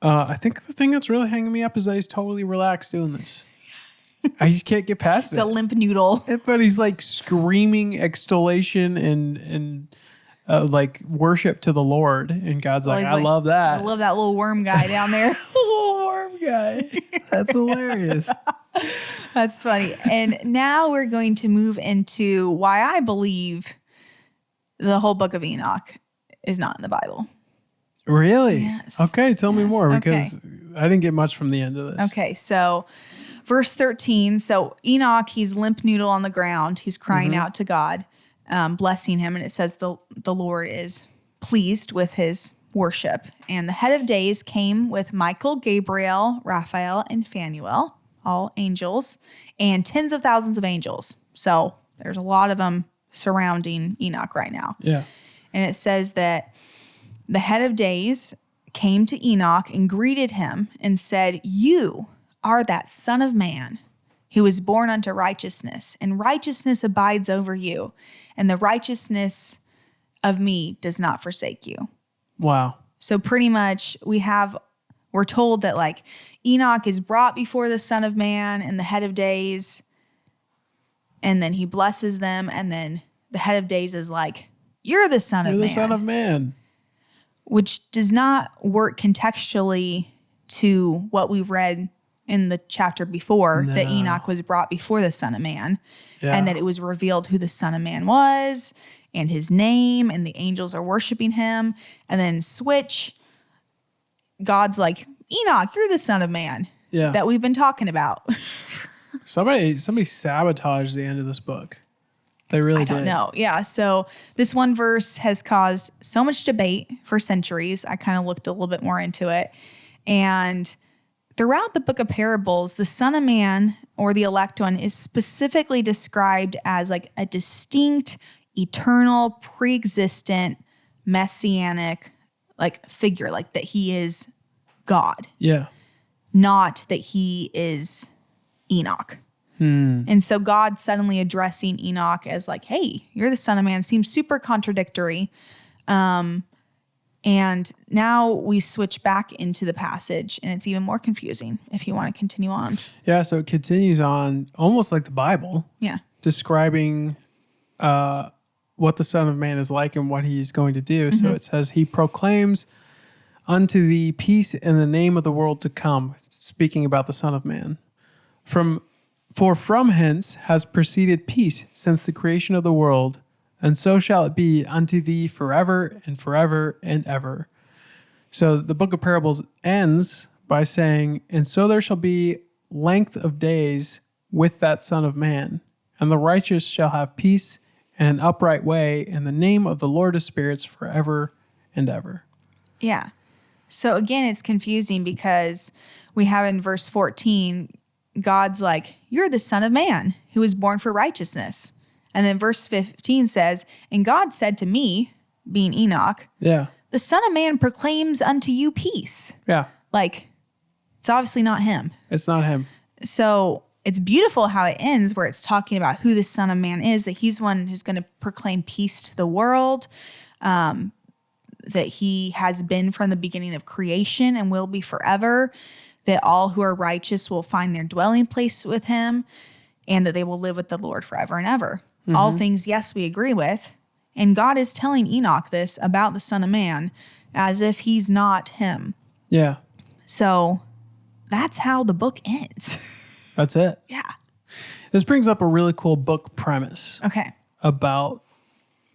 I think the thing that's really hanging me up is that he's totally relaxed doing this. I just can't get past it. It's a limp noodle. But he's like screaming exaltation and like worship to the Lord. And God's like, I love that. I love that little worm guy down there. Little worm guy. That's hilarious. That's funny. And now we're going to move into why I believe the whole book of Enoch is not in the Bible. Really? Yes. Okay, tell me more, because I didn't get much from the end of this. Okay, so verse 13. So Enoch, he's limp noodle on the ground. He's crying out to God, blessing him. And it says the Lord is pleased with his worship. And the head of days came with Michael, Gabriel, Raphael, and Phanuel, all angels, and tens of thousands of angels. So there's a lot of them surrounding Enoch right now. Yeah. And it says that the head of days came to Enoch and greeted him and said, "You are that Son of Man who was born unto righteousness, and righteousness abides over you, and the righteousness of me does not forsake you." Wow. So pretty much we're told that like Enoch is brought before the Son of Man and the head of days, and then he blesses them, and then the head of days is like, "You're the Son of Man." You're the Son of Man. Which does not work contextually to what we read in the chapter before, that Enoch was brought before the Son of Man, and that it was revealed who the Son of Man was and his name, and the angels are worshiping him. And then God's like, "Enoch, you're the Son of Man that we've been talking about." Somebody sabotaged the end of this book. They really did. I don't know. Yeah. So this one verse has caused so much debate for centuries. I kind of looked a little bit more into it. And throughout the book of parables, the Son of Man, or the elect one, is specifically described as like a distinct, eternal, pre-existent, messianic like figure, like that he is God. Yeah. Not that he is Enoch. And so God suddenly addressing Enoch as like, "Hey, you're the Son of Man," seems super contradictory. And now we switch back into the passage, and it's even more confusing if you want to continue on. Yeah, so it continues on almost like the Bible. Yeah. Describing what the Son of Man is like and what he's going to do. So it says, "He proclaims unto thee peace in the name of the world to come," speaking about the Son of Man. For from hence has proceeded peace since the creation of the world, and so shall it be unto thee forever and forever and ever. So the book of parables ends by saying, "And so there shall be length of days with that Son of Man, and the righteous shall have peace and an upright way in the name of the Lord of spirits forever and ever." Yeah. So again, it's confusing because we have in verse 14, God's like, "You're the Son of Man who was born for righteousness." And then verse 15 says, "And God said to me," being Enoch, "Yeah, the Son of Man proclaims unto you peace." Yeah. Like, it's obviously not him. It's not him. So it's beautiful how it ends where it's talking about who the Son of Man is, that he's one who's going to proclaim peace to the world, that he has been from the beginning of creation and will be forever, that all who are righteous will find their dwelling place with him, and that they will live with the Lord forever and ever. All things, yes, we agree with. And God is telling Enoch this about the Son of Man as if he's not him. Yeah. So that's how the book ends. That's it. Yeah. This brings up a really cool book premise. Okay. About,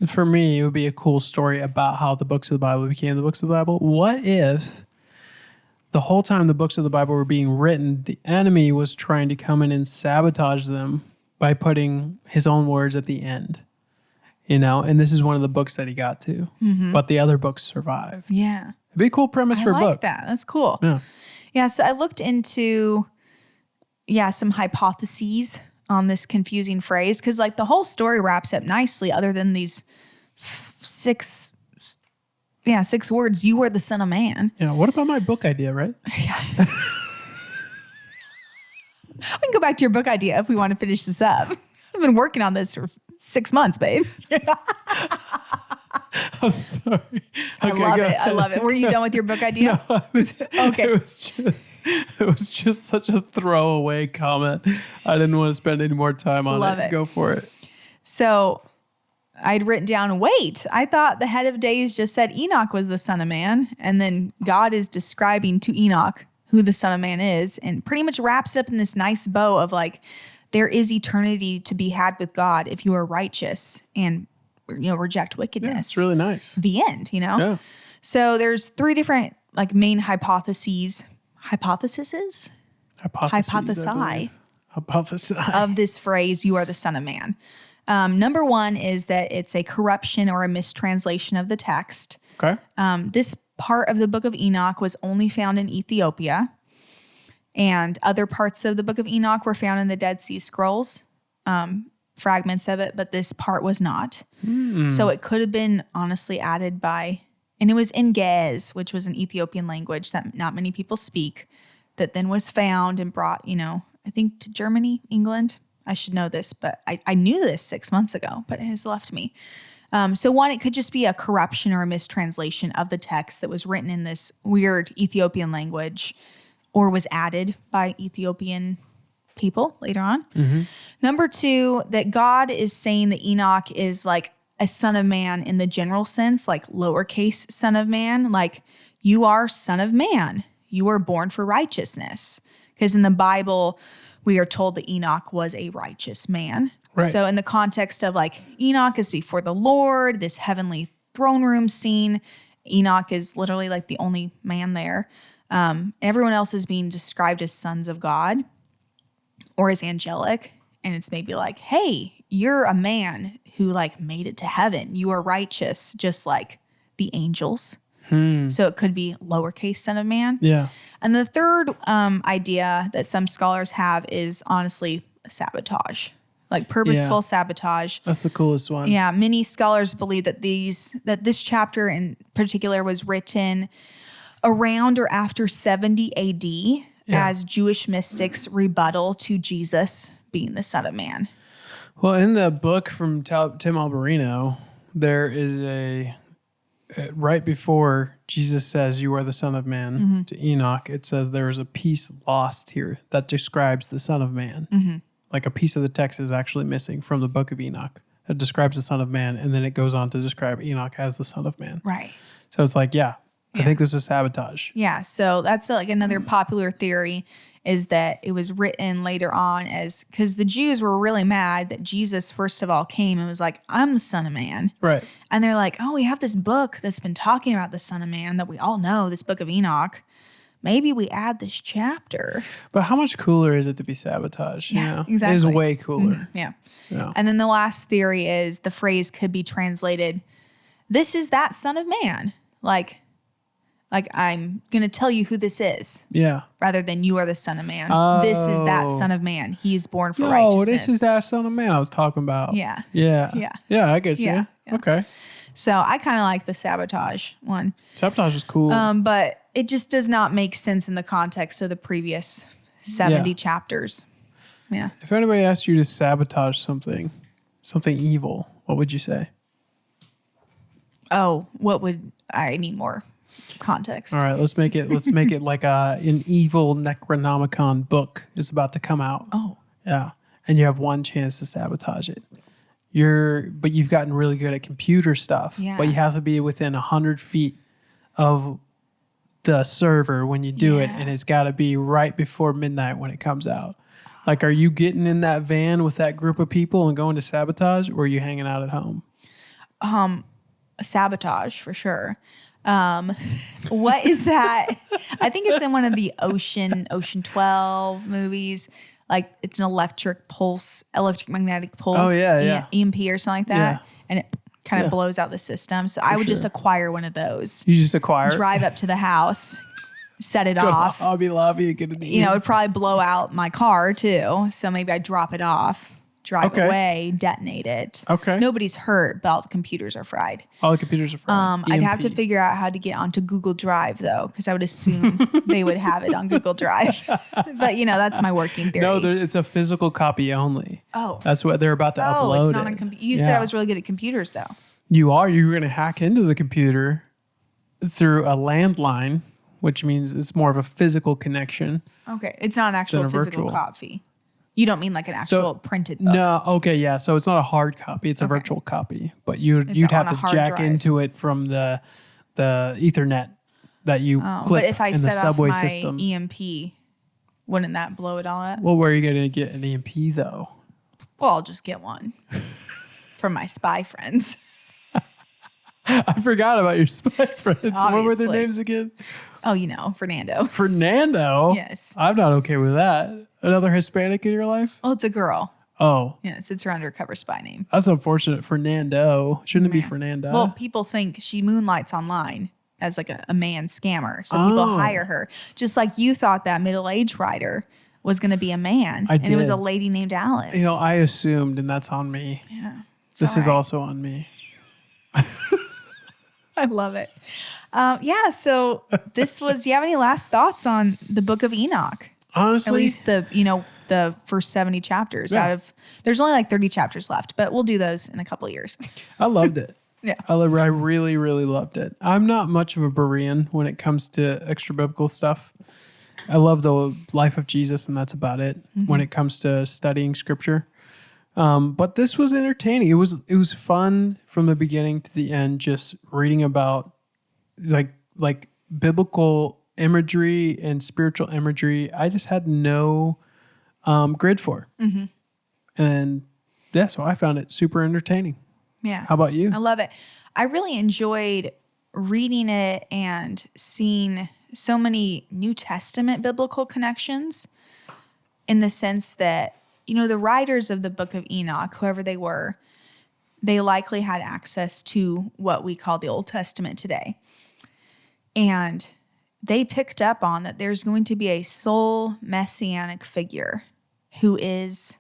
for me, it would be a cool story about how the books of the Bible became the books of the Bible. What if the whole time the books of the Bible were being written, the enemy was trying to come in and sabotage them by putting his own words at the end. And this is one of the books that he got to. But the other books survived. Yeah. It'd be a cool premise for a book. I like that. That's cool. Yeah. Yeah, so I looked into, some hypotheses on this confusing phrase because, like, the whole story wraps up nicely other than these 6 words, you are the Son of Man. Yeah, what about my book idea, right? Yeah. We can go back to your book idea if we want to finish this up. I've been working on this for 6 months, babe. I'm sorry. I love it. Were you done with your book idea? No, okay. It was just such a throwaway comment. I didn't want to spend any more time on it. Go for it. So I'd written down, wait, I thought the head of days just said Enoch was the Son of Man. And then God is describing to Enoch who the Son of Man is and pretty much wraps up in this nice bow of like, there is eternity to be had with God if you are righteous and reject wickedness. Yeah, it's really nice. The end, Yeah. So there's 3 different like main hypotheses Hypothesize of this phrase, you are the Son of Man. Number 1 is that it's a corruption or a mistranslation of the text. Okay. This part of the book of Enoch was only found in Ethiopia, and other parts of the book of Enoch were found in the Dead Sea Scrolls, fragments of it, but this part was not. So it could have been honestly added by, and it was in Ge'ez, which was an Ethiopian language that not many people speak, that then was found and brought, I think to Germany, England. I should know this, but I knew this 6 months ago, but it has left me. So 1, it could just be a corruption or a mistranslation of the text that was written in this weird Ethiopian language or was added by Ethiopian people later on. Number 2, that God is saying that Enoch is like a son of man in the general sense, like lowercase son of man, like you are son of man. You are born for righteousness. Because in the Bible, we are told that Enoch was a righteous man. Right. So in the context of like Enoch is before the Lord, this heavenly throne room scene, Enoch is literally like the only man there. Everyone else is being described as sons of God or as angelic. And it's maybe like, hey, you're a man who like made it to heaven. You are righteous, just like the angels. So it could be lowercase son of man. Yeah. And the third idea that some scholars have is honestly sabotage, like purposeful sabotage. That's the coolest one. Yeah. Many scholars believe that this chapter in particular was written around or after 70 AD as Jewish mystics' rebuttal to Jesus being the Son of Man. Well, in the book from Tim Alberino, there is right before Jesus says, you are the Son of Man to Enoch, it says there is a piece lost here that describes the Son of Man. Like a piece of the text is actually missing from the book of Enoch that describes the Son of Man, and then it goes on to describe Enoch as the Son of Man. Right. So it's like, I think this is sabotage. Yeah, so that's like another popular theory is that it was written later on because the Jews were really mad that Jesus, first of all, came and was like, I'm the Son of Man. Right. And they're like, oh, we have this book that's been talking about the Son of Man that we all know, this book of Enoch. Maybe we add this chapter. But how much cooler is it to be sabotaged? Yeah, exactly. It is way cooler. Yeah. And then the last theory is the phrase could be translated, this is that Son of Man. Like I'm going to tell you who this is. Yeah. Rather than you are the Son of Man. Oh. This is that Son of Man. He is born for righteousness. Oh, this is that Son of Man I was talking about. Yeah. Yeah. I get you. Yeah. Okay. So I kind of like the sabotage one. Sabotage is cool. But it just does not make sense in the context of the previous 70 chapters. Yeah. If anybody asked you to sabotage something evil, what would you say? Oh, I need more context. All right, let's make it like an evil Necronomicon book is about to come out. Oh. Yeah. And you have one chance to sabotage it. But you've gotten really good at computer stuff. Yeah. But you have to be within 100 feet of the server when you do it, and it's got to be right before midnight when it comes out. Like, are you getting in that van with that group of people and going to sabotage, or are you hanging out at home? Sabotage for sure. What is that? I think it's in one of the Ocean 12 movies. Like it's an electromagnetic pulse, Oh, yeah. EMP or something like that. Yeah. And it kind of blows out the system. So I would just acquire one of those. You just acquire it? Drive up to the house, set it Go off. to Hobby Lobby and get an You know, it'd probably blow out my car too. So maybe I drop it off, drive away, detonate it. Okay. Nobody's hurt, but all the computers are fried. All the computers are fried. I'd have to EMP. figure out how to get onto Google Drive though, because I would assume they would have it on Google Drive. But that's my working theory. No, it's a physical copy only. Oh. That's what they're about to upload. It's not on computer. You said I was really good at computers though. You're going to hack into the computer through a landline, which means it's more of a physical connection. Okay. It's not an actual Than a physical virtual. copy. You don't mean like an actual printed book. No, okay, yeah. So it's not a hard copy; it's a virtual copy. But you'd have on a to hard jack drive. into it from the Ethernet that you clip But if I in the set off subway my system. EMP, wouldn't that blow it all up? Well, where are you going to get an EMP though? Well, I'll just get one from my spy friends. I forgot about your spy friends. What were their Obviously. names again? Oh, Fernando. Fernando. Yes. I'm not okay with that. Another Hispanic in your life? Well, it's a girl. Oh, Yes, it's her undercover spy name. that's unfortunate. Fernando. Shouldn't it be Fernanda? Well, people think she moonlights online as like a man scammer. So people hire her. Just like you thought that middle-aged writer was going to be a man. I and it was did. a lady named Alice. I assumed, and that's on me. Yeah. This is also on me. I love it. So this was, do you have any last thoughts on the book of Enoch? Honestly, At least the first 70 chapters out of, there's only like 30 chapters left, but we'll do those in a couple of years. I loved it. Yeah. I really, really loved it. I'm not much of a Berean when it comes to extra biblical stuff. I love the life of Jesus, and that's about it when it comes to studying scripture. But this was entertaining. It was fun from the beginning to the end, just reading about like biblical imagery and spiritual imagery. I just had no grid for. And so I found it super entertaining. Yeah. How about you? I love it. I really enjoyed reading it and seeing so many New Testament biblical connections in the sense that, the writers of the book of Enoch, whoever they were, they likely had access to what we call the Old Testament today. And they picked up on that there's going to be a sole messianic figure who is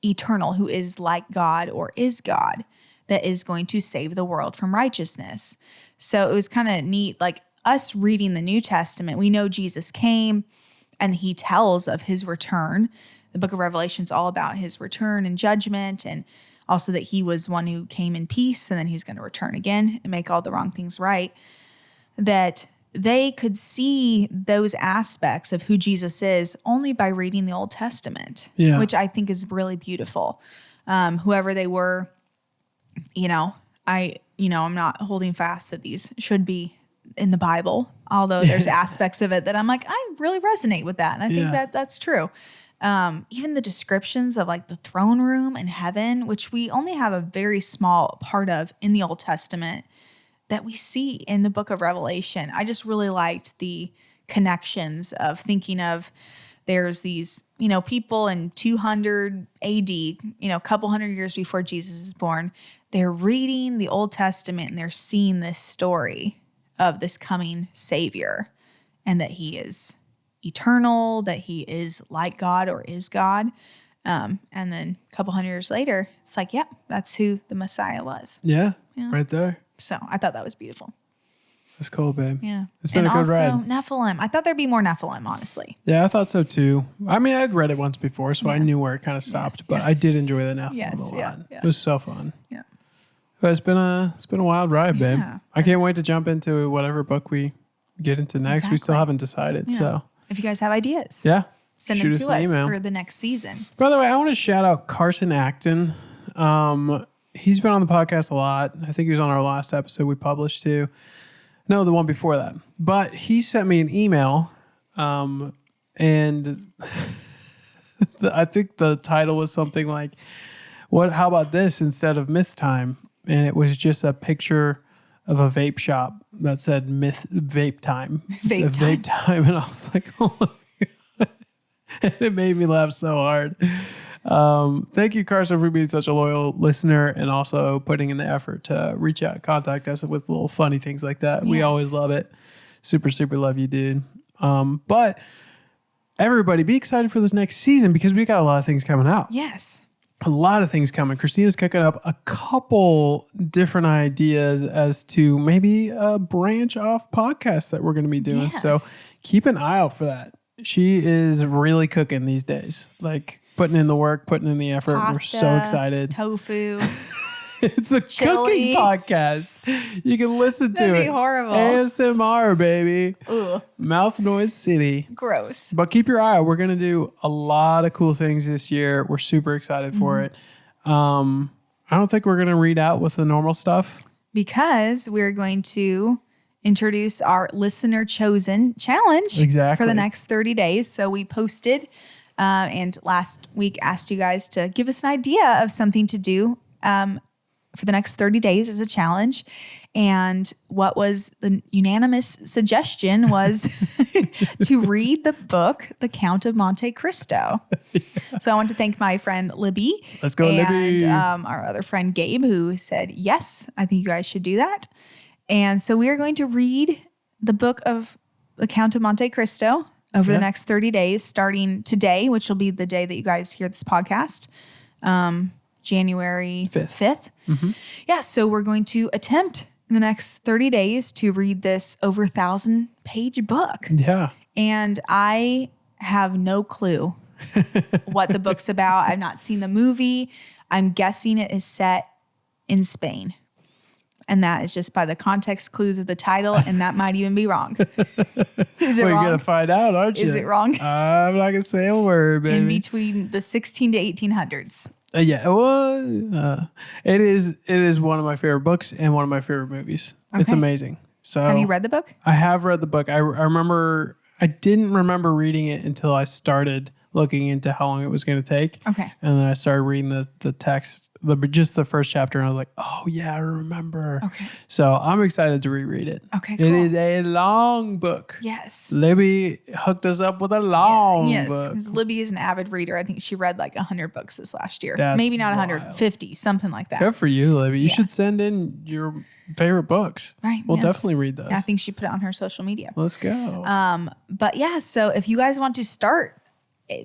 eternal, who is like God or is God, that is going to save the world from righteousness. So it was kind of neat, like us reading the New Testament, we know Jesus came and he tells of his return. The book of Revelation is all about his return and judgment, and also that he was one who came in peace and then he's going to return again and make all the wrong things right. That they could see those aspects of who Jesus is only by reading the Old Testament, which I think is really beautiful. Whoever they were, I'm not holding fast that these should be in the Bible, although there's aspects of it that I'm like, I really resonate with that. And I think that's true. Even the descriptions of like the throne room in heaven, which we only have a very small part of in the Old Testament, that we see in the book of Revelation. I just really liked the connections of thinking of there's these, people in 200 AD, a couple hundred years before Jesus is born. They're reading the Old Testament and they're seeing this story of this coming Savior and that he is eternal, that he is like God or is God. And then a couple hundred years later, it's like, that's who the Messiah was. Yeah, right there. So I thought that was beautiful. That's cool, babe. Yeah. It's been a good ride. And also Nephilim. I thought there'd be more Nephilim, honestly. Yeah, I thought so too. I mean, I'd read it once before, so I knew where it kind of stopped, but I did enjoy the Nephilim a lot. Yeah. It was so fun. Yeah. But it's been a wild ride, babe. Yeah. I can't wait to jump into whatever book we get into next. We still haven't decided, so. If you guys have ideas, shoot send them to an us email for the next season. By the way, I want to shout out Carson Acton. He's been on the podcast a lot. I think he was on our last episode we published too. No, the one before that. But he sent me an email, and I think the title was something like, how about this instead of myth time? And it was just a picture of a vape shop that said myth vape time. Vape time. And I was like, oh my God. And it made me laugh so hard. Thank you, Carson, for being such a loyal listener and also putting in the effort to reach out, contact us with little funny things like that. Yes. We always love it. Super, super love you, dude. But everybody be excited for this next season because we got a lot of things coming out. Yes. A lot of things coming. Christina's cooking up a couple different ideas as to maybe a branch off podcast that we're going to be doing. Yes. So keep an eye out for that. She is really cooking these days, like putting in the work, putting in the effort. Pasta, we're so excited. Tofu. It's a cooking podcast. You can listen to it. That'd be horrible. ASMR, baby. Ugh. Mouth Noise City. Gross. But keep your eye out. We're going to do a lot of cool things this year. We're super excited for it. I don't think we're going to read out with the normal stuff. Because we're going to introduce our listener chosen challenge for the next 30 days. So we posted and last week asked you guys to give us an idea of something to do for the next 30 days as a challenge. And what was the unanimous suggestion was to read the book, The Count of Monte Cristo. Yeah. So I want to thank my friend Libby. Let's go, Libby. And our other friend Gabe, who said, yes, I think you guys should do that. And so we are going to read the book of The Count of Monte Cristo over the next 30 days, starting today, which will be the day that you guys hear this podcast. January 5th. Mm-hmm. Yeah, so we're going to attempt in the next 30 days to read this over 1,000-page book. Yeah. And I have no clue what the book's about. I've not seen the movie. I'm guessing it is set in Spain. And that is just by the context clues of the title, and that might even be wrong. Is it wrong? You're going to find out, aren't you? Is it wrong? I'm not going to say a word, baby. In between the 16 to 1800s. Yeah, well, it is one of my favorite books and one of my favorite movies. Okay. It's amazing. So, have you read the book? I have read the book. I remember. I didn't remember reading it until I started looking into how long it was going to take. Okay, and then I started reading the text. Just the first chapter, and I was like, oh, yeah, I remember. Okay. So I'm excited to reread it. Okay, cool. It is a long book. Yes. Libby hooked us up with a long book. Yes, Libby is an avid reader. I think she read like 100 books this last year. That's maybe not wild. 150, something like that. Good for you, Libby. You should send in your favorite books. Right. We'll definitely read those. I think she put it on her social media. Let's go. But yeah, so if you guys want to start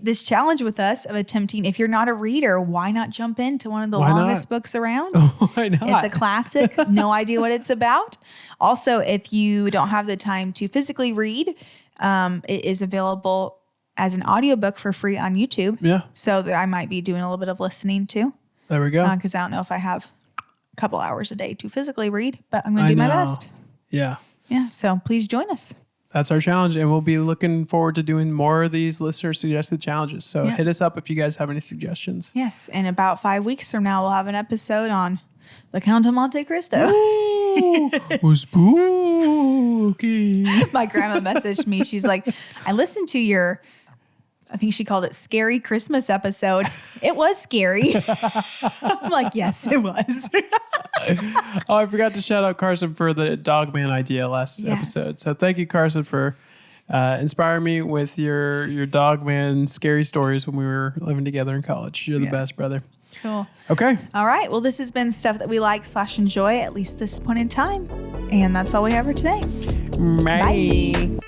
this challenge with us of attempting, if you're not a reader, why not jump into one of the longest books around? Why not? It's a classic. No idea what it's about. Also, if you don't have the time to physically read, it is available as an audiobook for free on YouTube. Yeah. So I might be doing a little bit of listening too. There we go. Because I don't know if I have a couple hours a day to physically read, but I'm going to do my best. Yeah. Yeah. So please join us. That's our challenge, and we'll be looking forward to doing more of these listener-suggested challenges. So hit us up if you guys have any suggestions. Yes, and about 5 weeks from now, we'll have an episode on The Count of Monte Cristo. Ooh, spooky. My grandma messaged me. She's like, I listened to your, I think she called it Scary Christmas episode. It was scary. I'm like, yes, it was. Oh, I forgot to shout out Carson for the Dogman idea last episode. So thank you, Carson, for inspiring me with your Dogman scary stories when we were living together in college. You're the best, brother. Cool. Okay. All right. Well, this has been stuff that we like / enjoy, at least this point in time. And that's all we have for today. Bye.